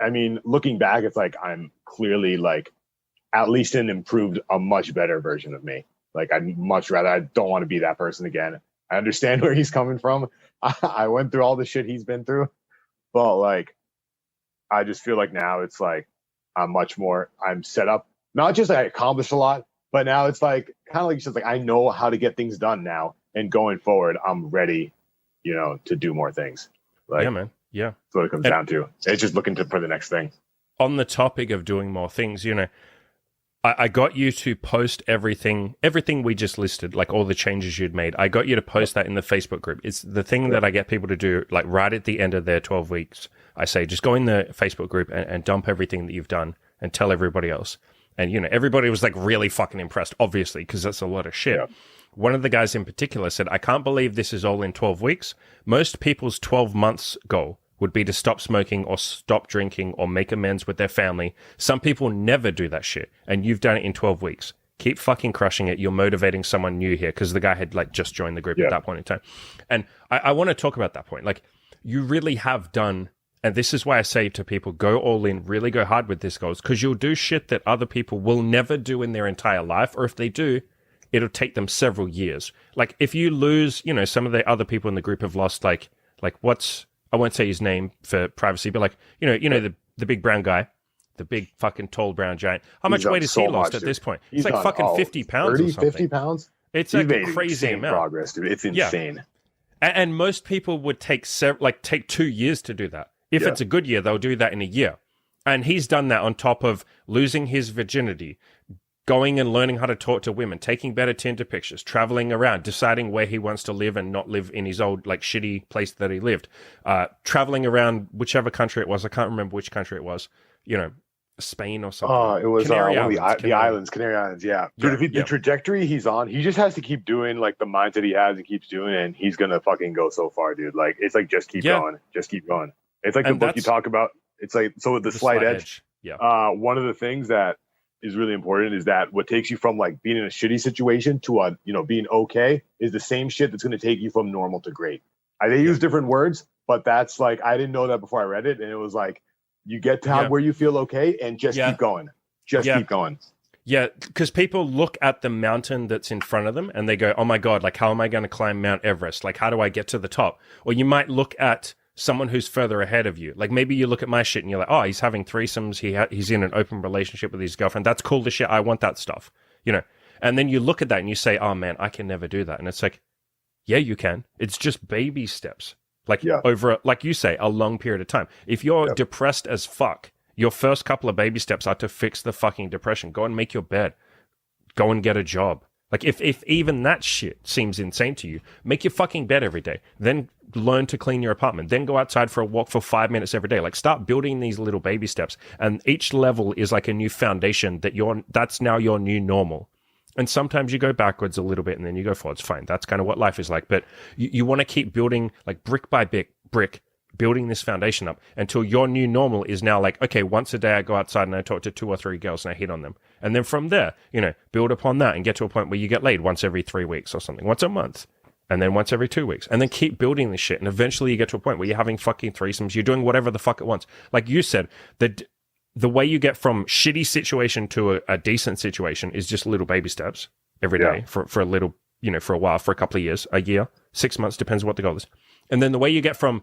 looking back, it's like I'm clearly like at least a much better version of me. Like I'd much rather, I don't want to be that person again. I understand where he's coming from. I went through all the shit he's been through, but like, I just feel like now it's like, I'm set up, not just I accomplished a lot, but now it's like, kind of like, just like, I know how to get things done now and going forward, I'm ready, to do more things. Like, yeah, man. Yeah. That's what it comes down to. It's just looking for the next thing. On the topic of doing more things, I got you to post everything we just listed, like all the changes you'd made. I got you to post that in the Facebook group. It's the thing that I get people to do, like right at the end of their 12 weeks. I say, just go in the Facebook group and dump everything that you've done and tell everybody else. And, everybody was like really fucking impressed, obviously, because that's a lot of shit. Yeah. One of the guys in particular said, I can't believe this is all in 12 weeks. Most people's 12 months goal would be to stop smoking or stop drinking or make amends with their family. Some people never do that shit, and you've done it in 12 weeks. Keep fucking crushing it. You're motivating someone new here, because the guy had like just joined the group at that point in time. And I want to talk about that point. Like, you really have done, and this is why I say to people, go all in, really go hard with this goals, because you'll do shit that other people will never do in their entire life, or if they do, it'll take them several years. Like, if you lose, some of the other people in the group have lost like what's, I won't say his name for privacy, but like, the big brown guy, the big fucking tall brown giant. How much weight has he lost at this point? It's like fucking 50 pounds 30, or something. 50 pounds? It's like a crazy amount. Progress, dude. It's insane. Yeah. And most people would take 2 years to do that. If it's a good year, they'll do that in a year. And he's done that on top of losing his virginity, going and learning how to talk to women, taking better Tinder pictures, traveling around, deciding where he wants to live and not live in his old, like, shitty place that he lived, traveling around whichever country it was. I can't remember which country it was, Spain or something. It was Canary one of Islands, the islands, Canary Islands, yeah. Dude, the trajectory he's on, he just has to keep doing, like, the mindset he has and keeps doing it, and he's going to fucking go so far, dude. Like, it's like, just keep going. Just keep going. It's like the book you talk about. It's like, so with the Slight Edge. Yeah. One of the things that is really important is that what takes you from like being in a shitty situation to being okay is the same shit that's going to take you from normal to great. They use different words, but that's like, I didn't know that before I read it. And it was like, you get to where you feel okay and just keep going. Keep going. Yeah, because people look at the mountain that's in front of them and they go, oh my God, like, how am I going to climb Mount Everest? Like, how do I get to the top? Or you might look at someone who's further ahead of you. Like, maybe you look at my shit and you're like, oh, he's having threesomes. He's in an open relationship with his girlfriend. That's cool as shit. I want that stuff, And then you look at that and you say, oh man, I can never do that. And it's like, yeah, you can. It's just baby steps. Like over, like you say, a long period of time. If you're depressed as fuck, your first couple of baby steps are to fix the fucking depression. Go and make your bed. Go and get a job. Like, if even that shit seems insane to you, make your fucking bed every day. Then learn to clean your apartment. Then go outside for a walk for 5 minutes every day. Like, start building these little baby steps. And each level is like a new foundation that's now your new normal. And sometimes you go backwards a little bit and then you go forwards. Fine. That's kind of what life is like. But you want to keep building, like, brick by brick, building this foundation up until your new normal is now like, okay, once a day I go outside and I talk to 2 or 3 girls and I hit on them. And then from there, build upon that and get to a point where you get laid once every 3 weeks or something, once a month, and then once every 2 weeks, and then keep building this shit. And eventually you get to a point where you're having fucking threesomes, you're doing whatever the fuck it wants. Like you said, the way you get from shitty situation to a decent situation is just little baby steps every day for a little, for a while, for a couple of years, a year, 6 months, depends on what the goal is. And then the way you get from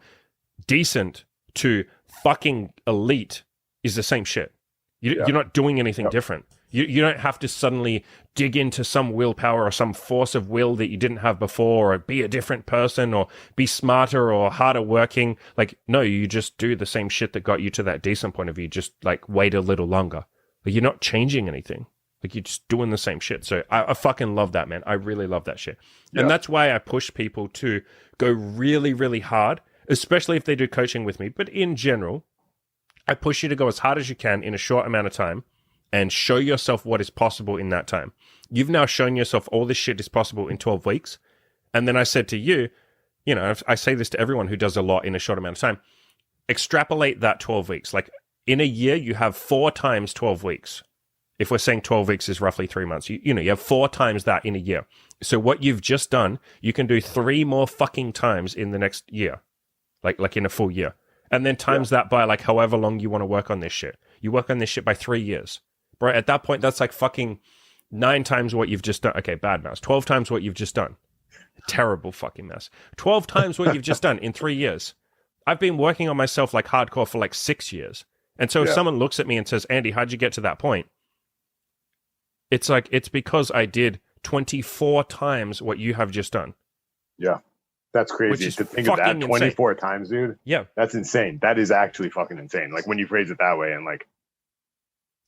decent to fucking elite is the same shit. You're not doing anything different. You don't have to suddenly dig into some willpower or some force of will that you didn't have before, or be a different person, or be smarter or harder working. Like, no, you just do the same shit that got you to that decent point of view. Just like wait a little longer. Like, you're not changing anything. Like, you're just doing the same shit. So I fucking love that, man. I really love that shit. Yeah. And that's why I push people to go really, really hard, especially if they do coaching with me. But in general, I push you to go as hard as you can in a short amount of time and show yourself what is possible in that time. You've now shown yourself all this shit is possible in 12 weeks. And then I said to you, I say this to everyone who does a lot in a short amount of time, extrapolate that 12 weeks. Like, in a year, you have 4 times 12 weeks. If we're saying 12 weeks is roughly 3 months, you have 4 times that in a year. So what you've just done, you can do 3 more fucking times in the next year, like in a full year. And then times that by like however long you want to work on this shit. You work on this shit by 3 years. Bro, at that point, that's like fucking 9 times what you've just done. Okay, bad mouse. 12 times what you've just done. Terrible fucking mess. 12 times what you've just done in 3 years. I've been working on myself like hardcore for like 6 years. And so if someone looks at me and says, Andy, how'd you get to that point? It's like, it's because I did 24 times what you have just done. Yeah. That's crazy to think of that 24 times, dude. Yeah. That's insane. That is actually fucking insane. Like, when you phrase it that way, and like,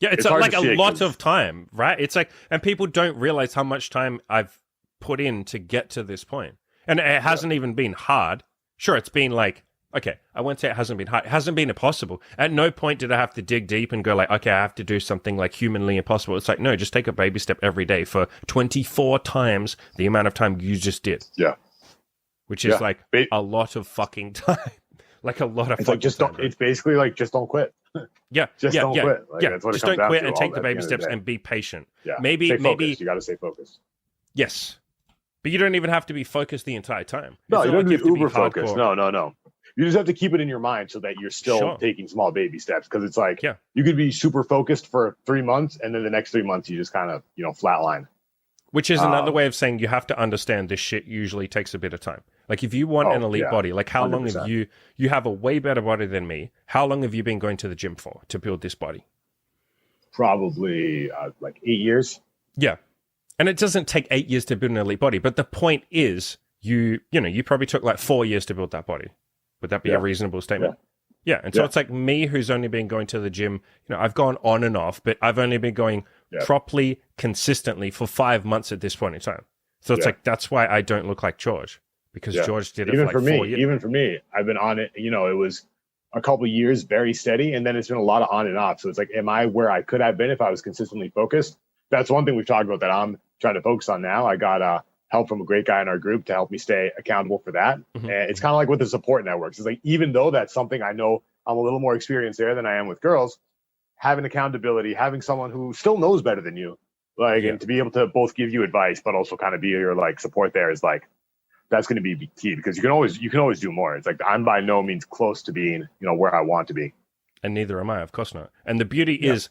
Yeah, it's hard like to a see it lot 'cause- of time, right? It's like, and people don't realize how much time I've put in to get to this point. And it hasn't even been hard. Sure, it's been like, okay, I won't say it hasn't been hard. It hasn't been impossible. At no point did I have to dig deep and go like, okay, I have to do something like humanly impossible. It's like, no, just take a baby step every day for 24 times the amount of time you just did. Yeah. Which is like a lot of fucking time. Like a lot of it's fucking like just time. don't. Right? It's basically like just don't quit. Yeah, Just don't quit. Like, that's what just it comes don't quit down and to take the at baby end of steps day. and be patient. Yeah, maybe you got to stay focused. Yes, but you don't even have to be focused the entire time. No, you don't like have to be uber hardcore. focused. No. You just have to keep it in your mind so that you're still taking small baby steps. Because it's like you could be super focused for 3 months, and then the next 3 months you just kind of flatline. Which is another way of saying you have to understand this shit usually takes a bit of time. Like if you want an elite body, like how 100%. Long have you have a way better body than me. How long have you been going to the gym for to build this body? Probably like 8 years. Yeah. And it doesn't take 8 years to build an elite body. But the point is you probably took like 4 years to build that body. Would that be a reasonable statement? Yeah. And so it's like me who's only been going to the gym, I've gone on and off, but I've only been going properly, consistently for 5 months at this point in time. So it's like, that's why I don't look like George, because George did it even for like 4 years. Even for me, I've been on it, it was a couple of years very steady, and then it's been a lot of on and off. So it's like, am I where I could have been if I was consistently focused? That's one thing we've talked about that I'm trying to focus on now. I got help from a great guy in our group to help me stay accountable for that. Mm-hmm. And it's kind of like with the support networks. It's like, even though that's something I know I'm a little more experienced there than I am with girls, having accountability, having someone who still knows better than you, and to be able to both give you advice, but also kind of be your like support there is like, that's going to be key, because you can always do more. It's like, I'm by no means close to being, where I want to be. And neither am I, of course not. And the beauty is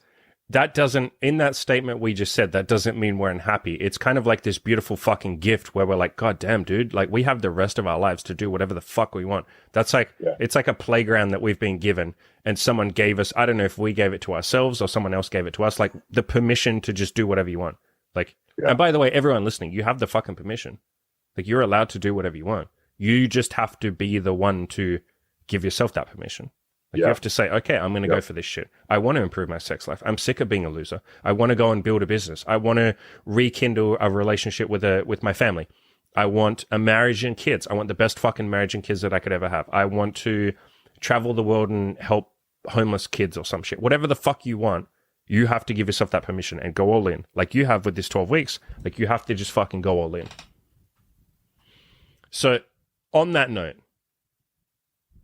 that doesn't, in that statement we just said, that doesn't mean we're unhappy. It's kind of like this beautiful fucking gift where we're like, God damn, dude, like we have the rest of our lives to do whatever the fuck we want. That's like, it's like a playground that we've been given, and someone gave us, I don't know if we gave it to ourselves or someone else gave it to us, like the permission to just do whatever you want. Like, and by the way, everyone listening, you have the fucking permission. Like, you're allowed to do whatever you want. You just have to be the one to give yourself that permission. Like, you have to say, okay, I'm going to go for this shit. I want to improve my sex life. I'm sick of being a loser. I want to go and build a business. I want to rekindle a relationship with my family. I want a marriage and kids. I want the best fucking marriage and kids that I could ever have. I want to travel the world and help homeless kids or some shit. Whatever the fuck you want, you have to give yourself that permission and go all in. Like you have with this 12 weeks. Like, you have to just fucking go all in. So, on that note,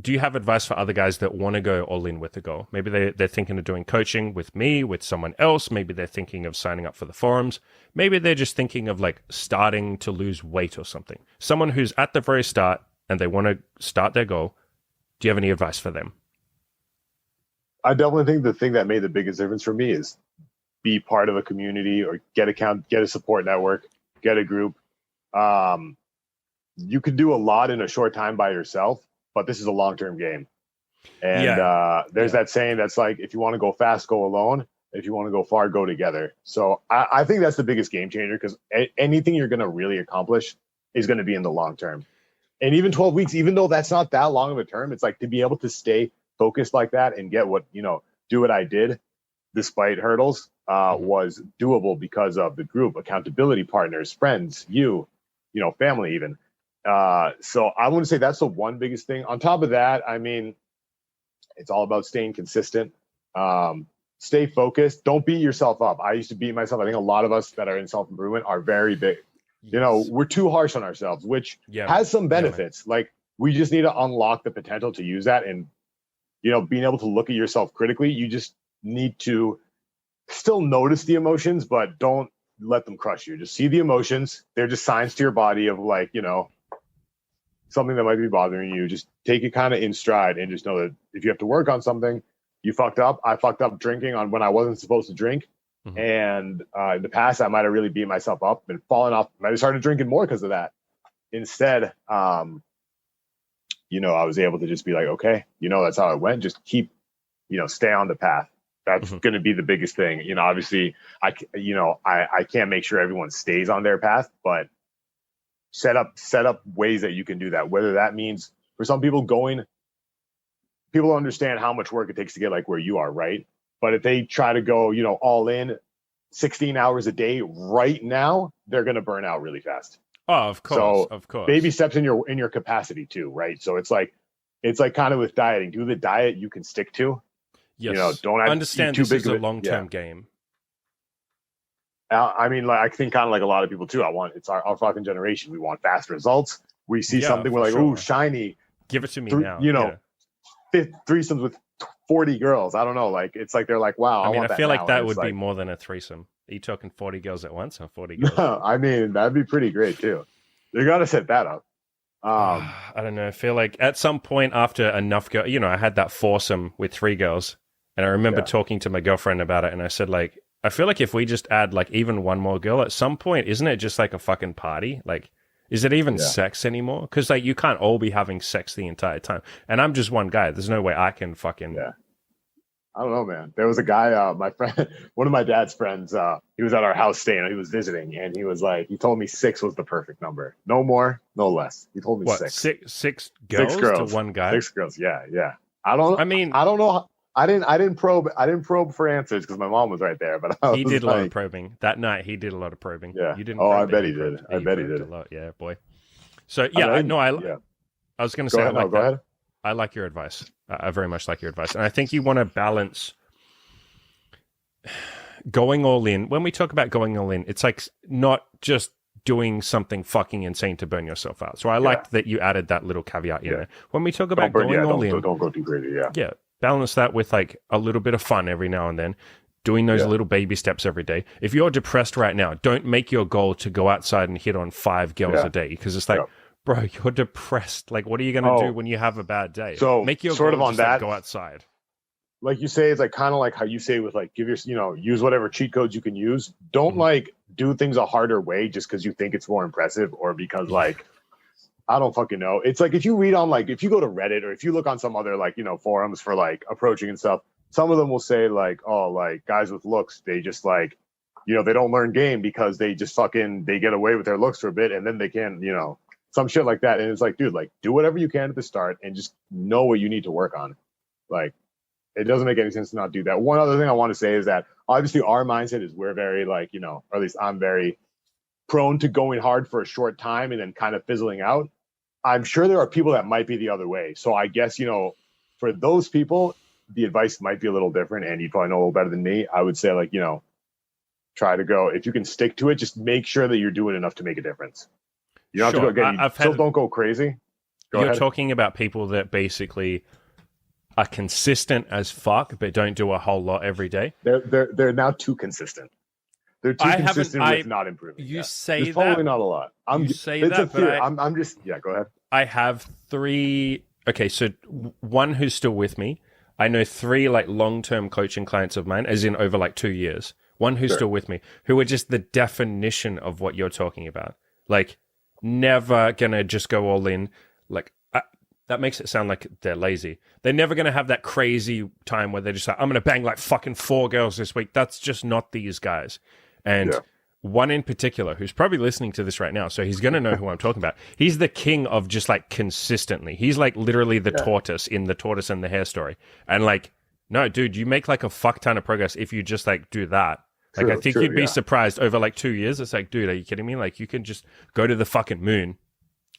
do you have advice for other guys that want to go all in with the goal? Maybe they're thinking of doing coaching with me, with someone else. Maybe they're thinking of signing up for the forums. Maybe they're just thinking of like starting to lose weight or something. Someone who's at the very start and they want to start their goal. Do you have any advice for them? I definitely think the thing that made the biggest difference for me is be part of a community, or get a support network, get a group. You could do a lot in a short time by yourself, but this is a long-term game. And there's that saying that's like, if you want to go fast, go alone. If you want to go far, go together. So I think that's the biggest game changer, because anything you're going to really accomplish is going to be in the long term. And even 12 weeks, even though that's not that long of a term, it's like, to be able to stay focused like that and get do what I did despite hurdles was doable because of the group, accountability partners, friends, family even. So I want to say that's the one biggest thing. On top of that, I mean, it's all about staying consistent. Stay focused. Don't beat yourself up. I used to beat myself. I think a lot of us that are in self-improvement are very big. Yes. We're too harsh on ourselves, which has some benefits. Like, we just need to unlock the potential to use that. And, being able to look at yourself critically, you just need to still notice the emotions, but don't let them crush you. Just see the emotions. They're just signs to your body of like, something that might be bothering you. Just take it kind of in stride, and just know that if you have to work on something, you fucked up. I fucked up drinking on when I wasn't supposed to drink. Mm-hmm. And in the past, I might have really beat myself up and fallen off. I might have started drinking more because of that. Instead, I was able to just be like, okay, that's how it went. Just keep, stay on the path. That's going to be the biggest thing. Obviously I can't make sure everyone stays on their path, but set up ways that you can do that. Whether that means, for some people, people understand how much work it takes to get like where you are, right? But if they try to go, all in 16 hours a day right now, they're going to burn out really fast. Oh, of course, So of course. baby steps in your capacity too, right? So it's like kind of with dieting. Do the diet you can stick to. Yes. Don't have understand too this big is of a it. long-term game. I mean, like I think kind of like a lot of people too. It's our fucking generation. We want fast results. We see something, we're like, sure. ooh, shiny. Give it to me now. Fifth threesomes with 40 girls. I don't know. Like it's like they're like, wow. I mean, want I feel that like that would be more than a threesome. Are you talking 40 girls at once or 40 girls? No, I mean that'd be pretty great too. You got to set that up. I don't know. I feel like at some point after enough girls, I had that foursome with 3 girls, and I remember talking to my girlfriend about it, and I said, like, I feel like if we just add like even one more girl at some point, isn't it just like a fucking party? Like, is it even sex anymore? Because like you can't all be having sex the entire time, and I'm just one guy. There's no way I can fucking. Yeah. I don't know, man. There was a guy, my friend, one of my dad's friends. He was at our house staying. He was visiting, and he was like, he told me 6 was the perfect number. No more, no less. He told me what, 6. Six girls to one guy. 6 girls. Yeah. I don't know. I didn't probe for answers because my mom was right there. But he did a lot of probing that night. He did a lot of probing. Yeah. You didn't. Oh, I bet he did. I bet he did a lot. Yeah, boy. So yeah, I was going to say, go ahead. I like your advice. I very much like your advice. And I think you want to balance going all in. When we talk about going all in, it's like not just doing something fucking insane to burn yourself out. So I liked that you added that little caveat in there. When we talk about going all in, don't go too crazy. Yeah. Balance that with like a little bit of fun every now and then, doing those little baby steps every day. If you're depressed right now, don't make your goal to go outside and hit on 5 girls a day, because it's like, bro, you're depressed. Like, what are you going to do when you have a bad day? So make your sort goal of on just, that, like, go outside. Like you say, it's like kind of like how you say with like use whatever cheat codes you can use. Don't like do things a harder way just because you think it's more impressive or because like I don't fucking know. It's like if you read on like if you go to Reddit or if you look on some other like forums for like approaching and stuff, some of them will say like, oh, like guys with looks, they just like they don't learn game because they just they get away with their looks for a bit and then they can some shit like that. And it's like, dude, like do whatever you can at the start and just know what you need to work on. Like it doesn't make any sense to not do that. One other thing I want to say is that obviously our mindset is we're very like, or at least I'm very prone to going hard for a short time and then kind of fizzling out. I'm sure there are people that might be the other way. So I guess, for those people, the advice might be a little different and you probably know a little better than me. I would say like, try to go, if you can stick to it, just make sure that you're doing enough to make a difference. You don't have to go again. Don't go crazy. You're talking about people that basically are consistent as fuck, but don't do a whole lot every day. They're now too consistent. They're too consistent with not improving. You say There's probably not a lot. I'm just go ahead. I have 3. Okay, so one who's still with me. I know 3 like long-term coaching clients of mine, as in over like 2 years. One who's still with me, who are just the definition of what you're talking about. Like, never gonna just go all in. Like, that makes it sound like they're lazy. They're never gonna have that crazy time where they're just like, I'm gonna bang like fucking 4 girls this week. That's just not these guys. And one in particular, who's probably listening to this right now, so he's gonna know who I'm talking about. He's the king of just like consistently. He's like literally the tortoise in the Tortoise and the Hare story. And like, no, dude, you make like a fuck ton of progress if you just like do that. Like, I think you'd be surprised over like 2 years. It's like, dude, are you kidding me? Like, you can just go to the fucking moon.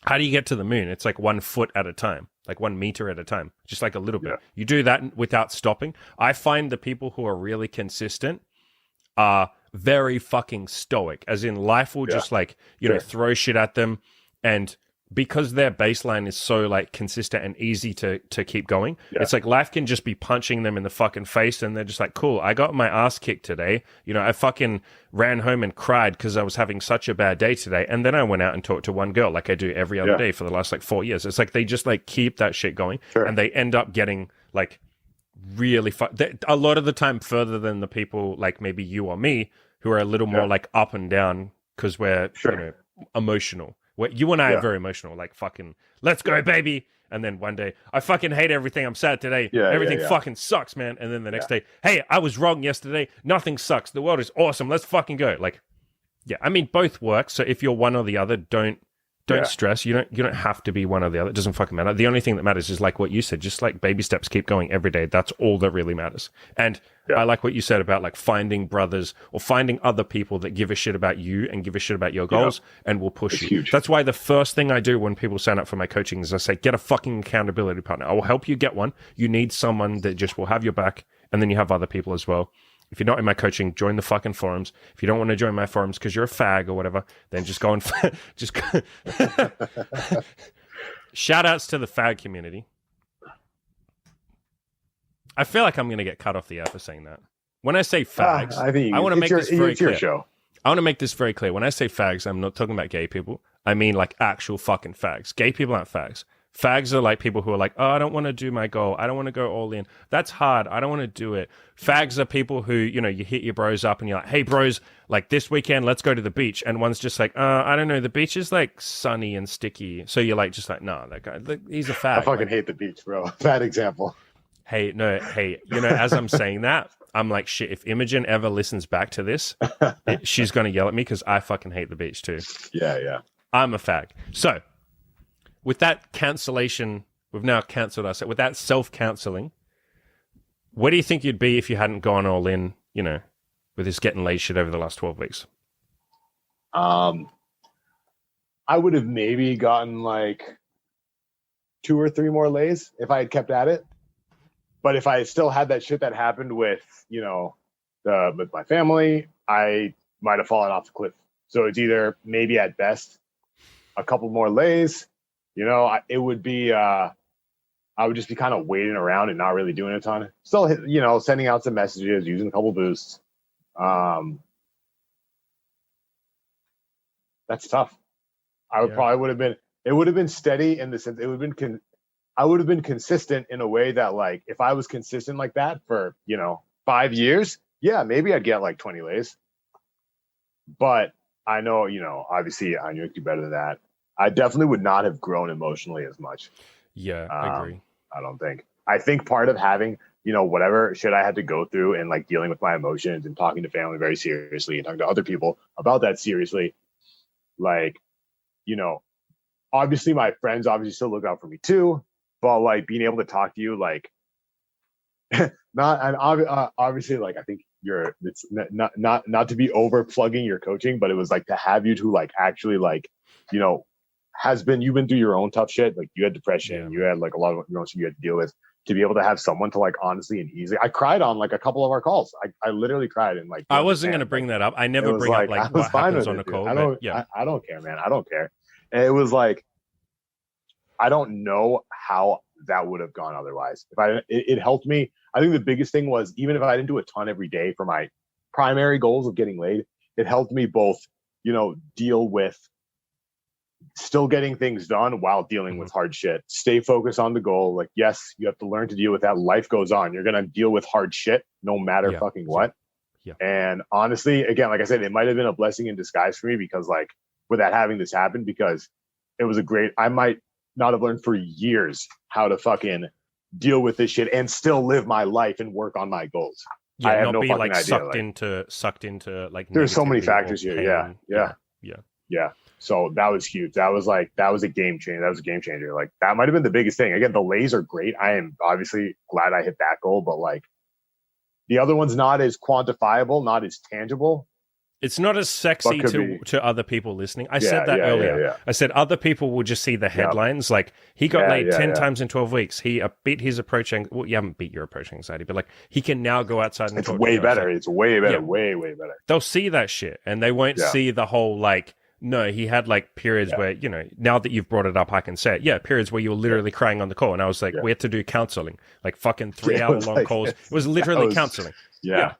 How do you get to the moon? It's like 1 foot at a time, like 1 meter at a time, just like a little bit. You do that without stopping. I find the people who are really consistent are very fucking stoic, as in life will just like, throw shit at them. And because their baseline is so like consistent and easy to keep going, it's like life can just be punching them in the fucking face and they're just like, cool, I got my ass kicked today. I fucking ran home and cried because I was having such a bad day today. And then I went out and talked to one girl like I do every other day for the last like 4 years. It's like they just like keep that shit going and they end up getting like really a lot of the time further than the people like maybe you or me who are a little more like up and down because we're emotional. You and I are very emotional, like fucking, let's go, baby. And then one day, I fucking hate everything. I'm sad today. Everything fucking sucks, man. And then the next day, hey, I was wrong yesterday. Nothing sucks. The world is awesome. Let's fucking go. Like, I mean, both work. So if you're one or the other, don't don't stress. You don't have to be one or the other. It doesn't fucking matter. The only thing that matters is like what you said, just like baby steps, keep going every day. That's all that really matters. And I like what you said about like finding brothers or finding other people that give a shit about you and give a shit about your goals and will push you. Huge. That's why the first thing I do when people sign up for my coaching is I say, get a fucking accountability partner. I will help you get one. You need someone that just will have your back, and then you have other people as well. If you're not in my coaching, join the fucking forums. If you don't want to join my forums because you're a fag or whatever, then just go and just go. Shout outs to the fag community. I feel like I'm going to get cut off the air for saying that. When I say fags, I want to make this very clear. Show. I want to make this very clear. When I say fags, I'm not talking about gay people. I mean like actual fucking fags. Gay people aren't fags. Fags are like people who are like, oh, I don't want to do my goal. I don't want to go all in. That's hard. I don't want to do it. Fags are people who, you know, you hit your bros up and you're like, hey, bros, like this weekend, let's go to the beach. And one's just like, I don't know. The beach is like sunny and sticky. So you're like, just like, no, that guy, he's a fag. I fucking hate the beach, bro. Bad example. Hey, you know, as I'm saying that, I'm like, shit, if Imogen ever listens back to this, she's going to yell at me because I fucking hate the beach too. Yeah. I'm a fag. So, with that cancellation, we've now cancelled ourselves. With that self-cancelling, where do you think you'd be if you hadn't gone all in, you know, with this getting laid shit over the last 12 weeks? I would have maybe gotten like 2 or 3 more lays if I had kept at it. But if I still had that shit that happened with, you know, with my family, I might have fallen off the cliff. So it's either maybe at best a couple more lays. You know, it would be, I would just be kind of waiting around and not really doing a ton. Still, you know, sending out some messages, using a couple boosts. That's tough. I would probably would have been, it would have been steady in the sense, it would have been, I would have been consistent in a way that like, if I was consistent like that for, you know, 5 years, yeah, maybe I'd get like 20 lays. But I know, you know, obviously I knew it could do better than that. I definitely would not have grown emotionally as much. Yeah, I agree. I don't think. I think part of having, you know, whatever shit I had to go through and like dealing with my emotions and talking to family very seriously and talking to other people about that seriously, like, you know, obviously my friends obviously still look out for me too, but like being able to talk to you, like, obviously, like I think it's not to be over plugging your coaching, but it was like to have you to like actually like, you know, you've been through your own tough shit. Like you had depression, you had like a lot of emotion you had to deal with. To be able to have someone to like honestly and easily, I cried on like a couple of our calls. I literally cried and like. I wasn't going to bring that up. I never bring up like what happens on a call. I don't care, man. I don't care. And it was like, I don't know how that would have gone otherwise. It helped me. I think the biggest thing was even if I didn't do a ton every day for my primary goals of getting laid, it helped me both, you know, deal with still getting things done while dealing with hard shit. Stay focused on the goal. Like, yes, you have to learn to deal with that. Life goes on. You're going to deal with hard shit no matter fucking what. Yeah. And honestly, again, like I said, it might have been a blessing in disguise for me because like without having this happen, because it was I might not have learned for years how to fucking deal with this shit and still live my life and work on my goals. Yeah, I have not no be fucking like idea. sucked into like. There's so many factors here. Yeah. So that was huge. That was a game changer. That was a game changer. Like that might have been the biggest thing. Again, the lays are great. I am obviously glad I hit that goal, but like the other one's not as quantifiable, not as tangible. It's not as sexy to other people listening. I said that earlier. Yeah. I said other people will just see the headlines. Like he got laid 10 times in 12 weeks. He beat his approach. Well, you haven't beat your approach anxiety, but like he can now go outside and it's way better. It's way better. Way better. They'll see that shit and they won't see the whole like, no, he had like periods where, you know, now that you've brought it up, I can say it. Yeah, periods where you were literally crying on the call. And I was like, we had to do counseling, like fucking 3-hour-long calls. It was literally counseling. Yeah.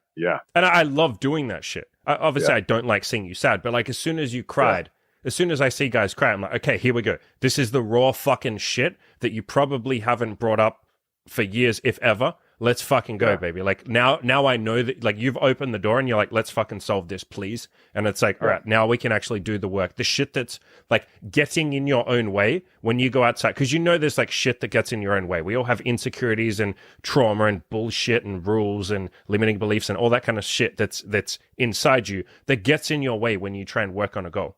And I love doing that shit. Obviously, I don't like seeing you sad, but like as soon as you cried, as soon as I see guys cry, I'm like, okay, here we go. This is the raw fucking shit that you probably haven't brought up for years, if ever. Let's fucking go, baby. Like now I know that like you've opened the door and you're like, let's fucking solve this, please. And it's like, all right, now we can actually do the work. The shit that's like getting in your own way when you go outside, because you know there's like shit that gets in your own way. We all have insecurities and trauma and bullshit and rules and limiting beliefs and all that kind of shit that's inside you that gets in your way when you try and work on a goal.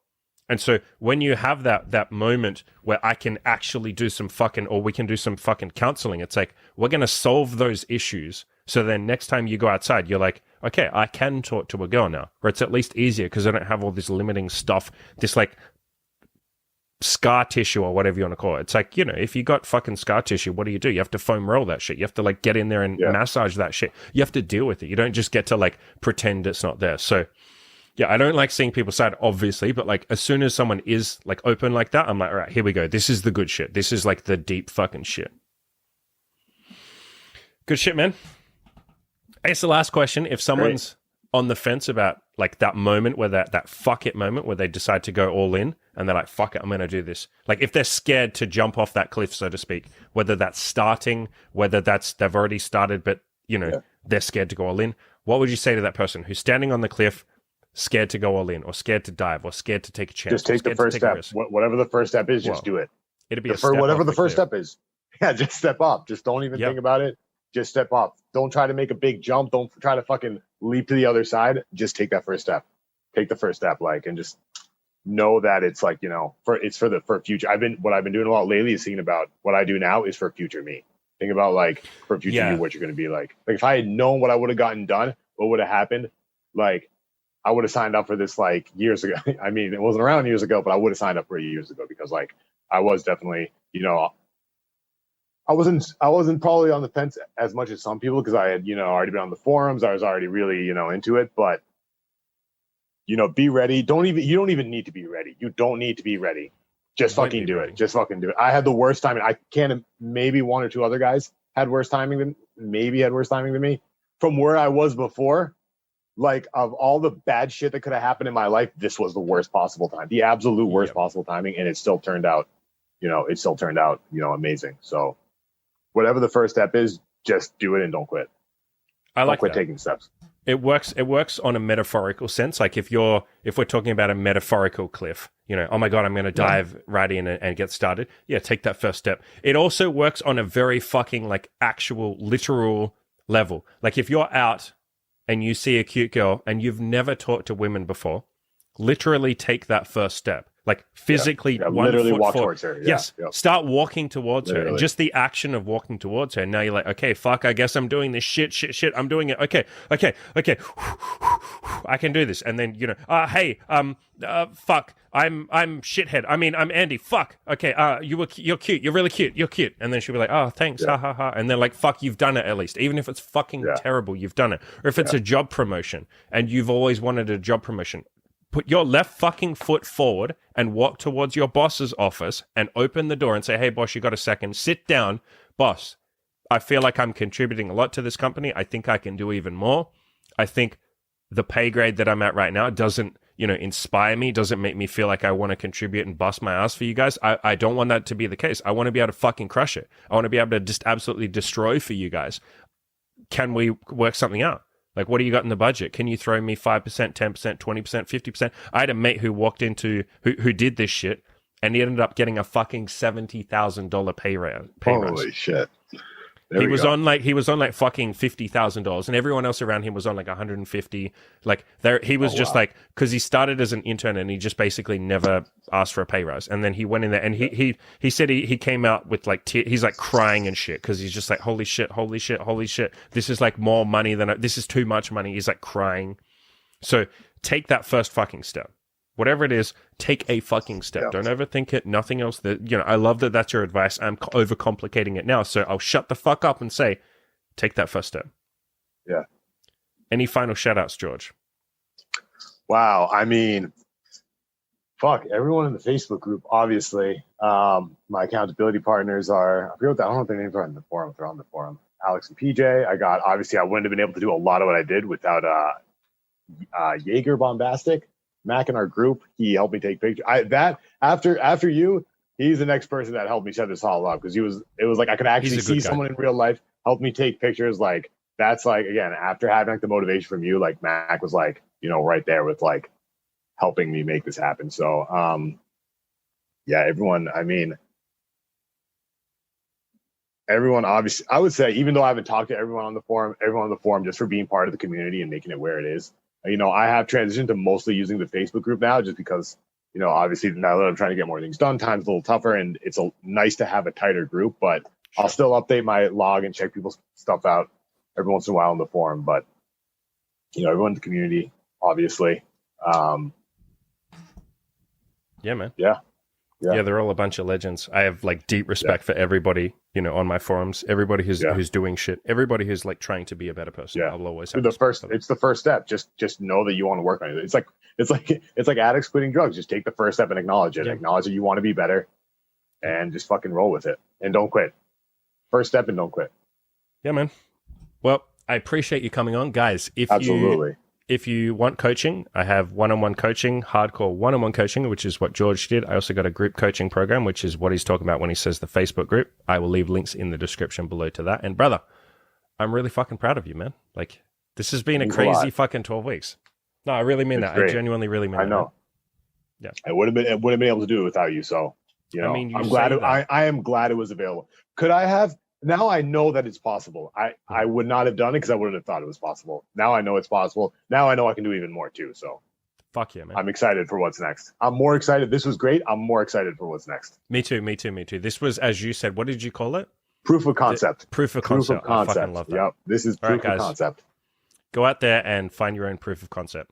And so when you have that moment where I can actually do some fucking, or we can do some fucking counseling, it's like, we're going to solve those issues. So then next time you go outside, you're like, okay, I can talk to a girl now, or it's at least easier because I don't have all this limiting stuff, this like scar tissue or whatever you want to call it. It's like, if you got fucking scar tissue, what do? You have to foam roll that shit. You have to like get in there and massage that shit. You have to deal with it. You don't just get to like pretend it's not there. So yeah, I don't like seeing people sad, obviously, but like as soon as someone is like open like that, I'm like, all right, here we go. This is the good shit. This is like the deep fucking shit. Good shit, man. I guess the last question, if someone's on the fence about like that moment where that fuck it moment where they decide to go all in and they're like, fuck it, I'm going to do this. Like if they're scared to jump off that cliff, so to speak, whether that's starting, whether that's they've already started, but they're scared to go all in. What would you say to that person who's standing on the cliff, scared to go all in, or scared to dive, or scared to take a chance? Just take the first step. Whatever the first step is, just do it. It'd be whatever the first step is. Yeah, just step up. Just don't even think about it. Just step up. Don't try to make a big jump. Don't try to fucking leap to the other side. Just take that first step. Take the first step, and just know that it's like, for future. What I've been doing a lot lately is thinking about what I do now is for future me. Think about like for future you, what you're going to be like. Like if I had known what I would have gotten done, what would have happened, like I would have signed up for this like years ago. I mean, it wasn't around years ago, but I would have signed up for it years ago because like I was definitely, I wasn't probably on the fence as much as some people because I had, already been on the forums. I was already really, into it, but be ready. You don't even need to be ready. You don't need to be ready. Just fucking do it. Just fucking do it. I had the worst timing. I can't, maybe one or two other guys had worse timing than me from where I was before. Like of all the bad shit that could have happened in my life, this was the worst possible time, the absolute worst possible timing. And it still turned out, amazing. So whatever the first step is, just do it and don't quit. Don't quit taking steps. It works on a metaphorical sense. Like if we're talking about a metaphorical cliff, oh my God, I'm going to dive right in and get started. Yeah. Take that first step. It also works on a very fucking like actual literal level. Like if you're out and you see a cute girl and you've never talked to women before, literally take that first step. Like physically, literally walk towards her. Start walking towards her, and just the action of walking towards her. Now you're like, okay, fuck, I guess I'm doing this shit. I'm doing it. Okay. I can do this. And then hey, fuck, I'm shithead. I mean, I'm Andy. Fuck. Okay. You're cute. You're really cute. You're cute. And then she'll be like, oh, thanks. Ha ha ha. And then like, fuck, you've done it at least, even if it's fucking terrible. You've done it. Or if it's a job promotion and you've always wanted a job promotion. Put your left fucking foot forward and walk towards your boss's office and open the door and say, hey, boss, you got a second? Sit down. Boss, I feel like I'm contributing a lot to this company. I think I can do even more. I think the pay grade that I'm at right now doesn't, inspire me, doesn't make me feel like I want to contribute and bust my ass for you guys. I don't want that to be the case. I want to be able to fucking crush it. I want to be able to just absolutely destroy for you guys. Can we work something out? Like, what do you got in the budget? Can you throw me 5%, 10%, 20%, 50%? I had a mate who walked into, who did this shit, and he ended up getting a fucking $70,000 pay raise. Holy shit. He was on like fucking $50,000, and everyone else around him was on like 150. Like he was just like, because he started as an intern and he just basically never asked for a pay rise. And then he went in there and he said he came out with like he's like crying and shit because he's just like, holy shit, this is like more money than this is too much money. He's like crying. So take that first fucking step. Whatever it is, take a fucking step. Yep. Don't overthink it. Nothing else. I love that that's your advice. I'm overcomplicating it now, so I'll shut the fuck up and say, take that first step. Yeah. Any final shout-outs, George? Wow. I mean, fuck, everyone in the Facebook group, obviously. My accountability partners are, I don't know if their names are on the forum. They're on the forum. Alex and PJ. Obviously, I wouldn't have been able to do a lot of what I did without Jaeger Bombastic. Mac in our group, he helped me take pictures. After you, he's the next person that helped me set this all up because it was like I could actually see someone in real life help me take pictures. Like that's like, again, after having like the motivation from you, like Mac was like, right there with like helping me make this happen. So everyone obviously, I would say, even though I haven't talked to everyone on the forum just for being part of the community and making it where it is. I have transitioned to mostly using the Facebook group now just because, obviously now that I'm trying to get more things done, time's a little tougher, and it's nice to have a tighter group. But Sure. I'll still update my log and check people's stuff out every once in a while in the forum. But everyone in the community, obviously. Yeah, man. Yeah. They're all a bunch of legends. I have like deep respect for everybody, on my forums. Everybody who's doing shit. Everybody who's like trying to be a better person. Yeah. I'll always have It's the first step. Just know that you want to work on it. It's like addicts quitting drugs. Just take the first step and acknowledge it. Yeah. Acknowledge that you want to be better, and just fucking roll with it. And don't quit. First step and don't quit. Yeah, man. Well, I appreciate you coming on, guys. Absolutely. If you want coaching, I have one-on-one coaching, hardcore one-on-one coaching, which is what George did. I also got a group coaching program, which is what he's talking about when he says the Facebook group. I will leave links in the description below to that. And brother, I'm really fucking proud of you, man. Like, this has been a crazy fucking 12 weeks. No, I really mean that. Great. I genuinely really mean that. I know. Man. Yeah. I wouldn't have been able to do it without you. So, I'm glad I am glad it was available. Could I have? Now I know that it's possible. I would not have done it because I wouldn't have thought it was possible. Now I know it's possible. Now I know I can do even more too. So fuck yeah, man. I'm excited for what's next. I'm more excited. This was great. I'm more excited for what's next. Me too. This was, as you said, what did you call it? Proof of concept. Proof of concept. I fucking love that. Yep. This is proof of concept. Go out there and find your own proof of concept.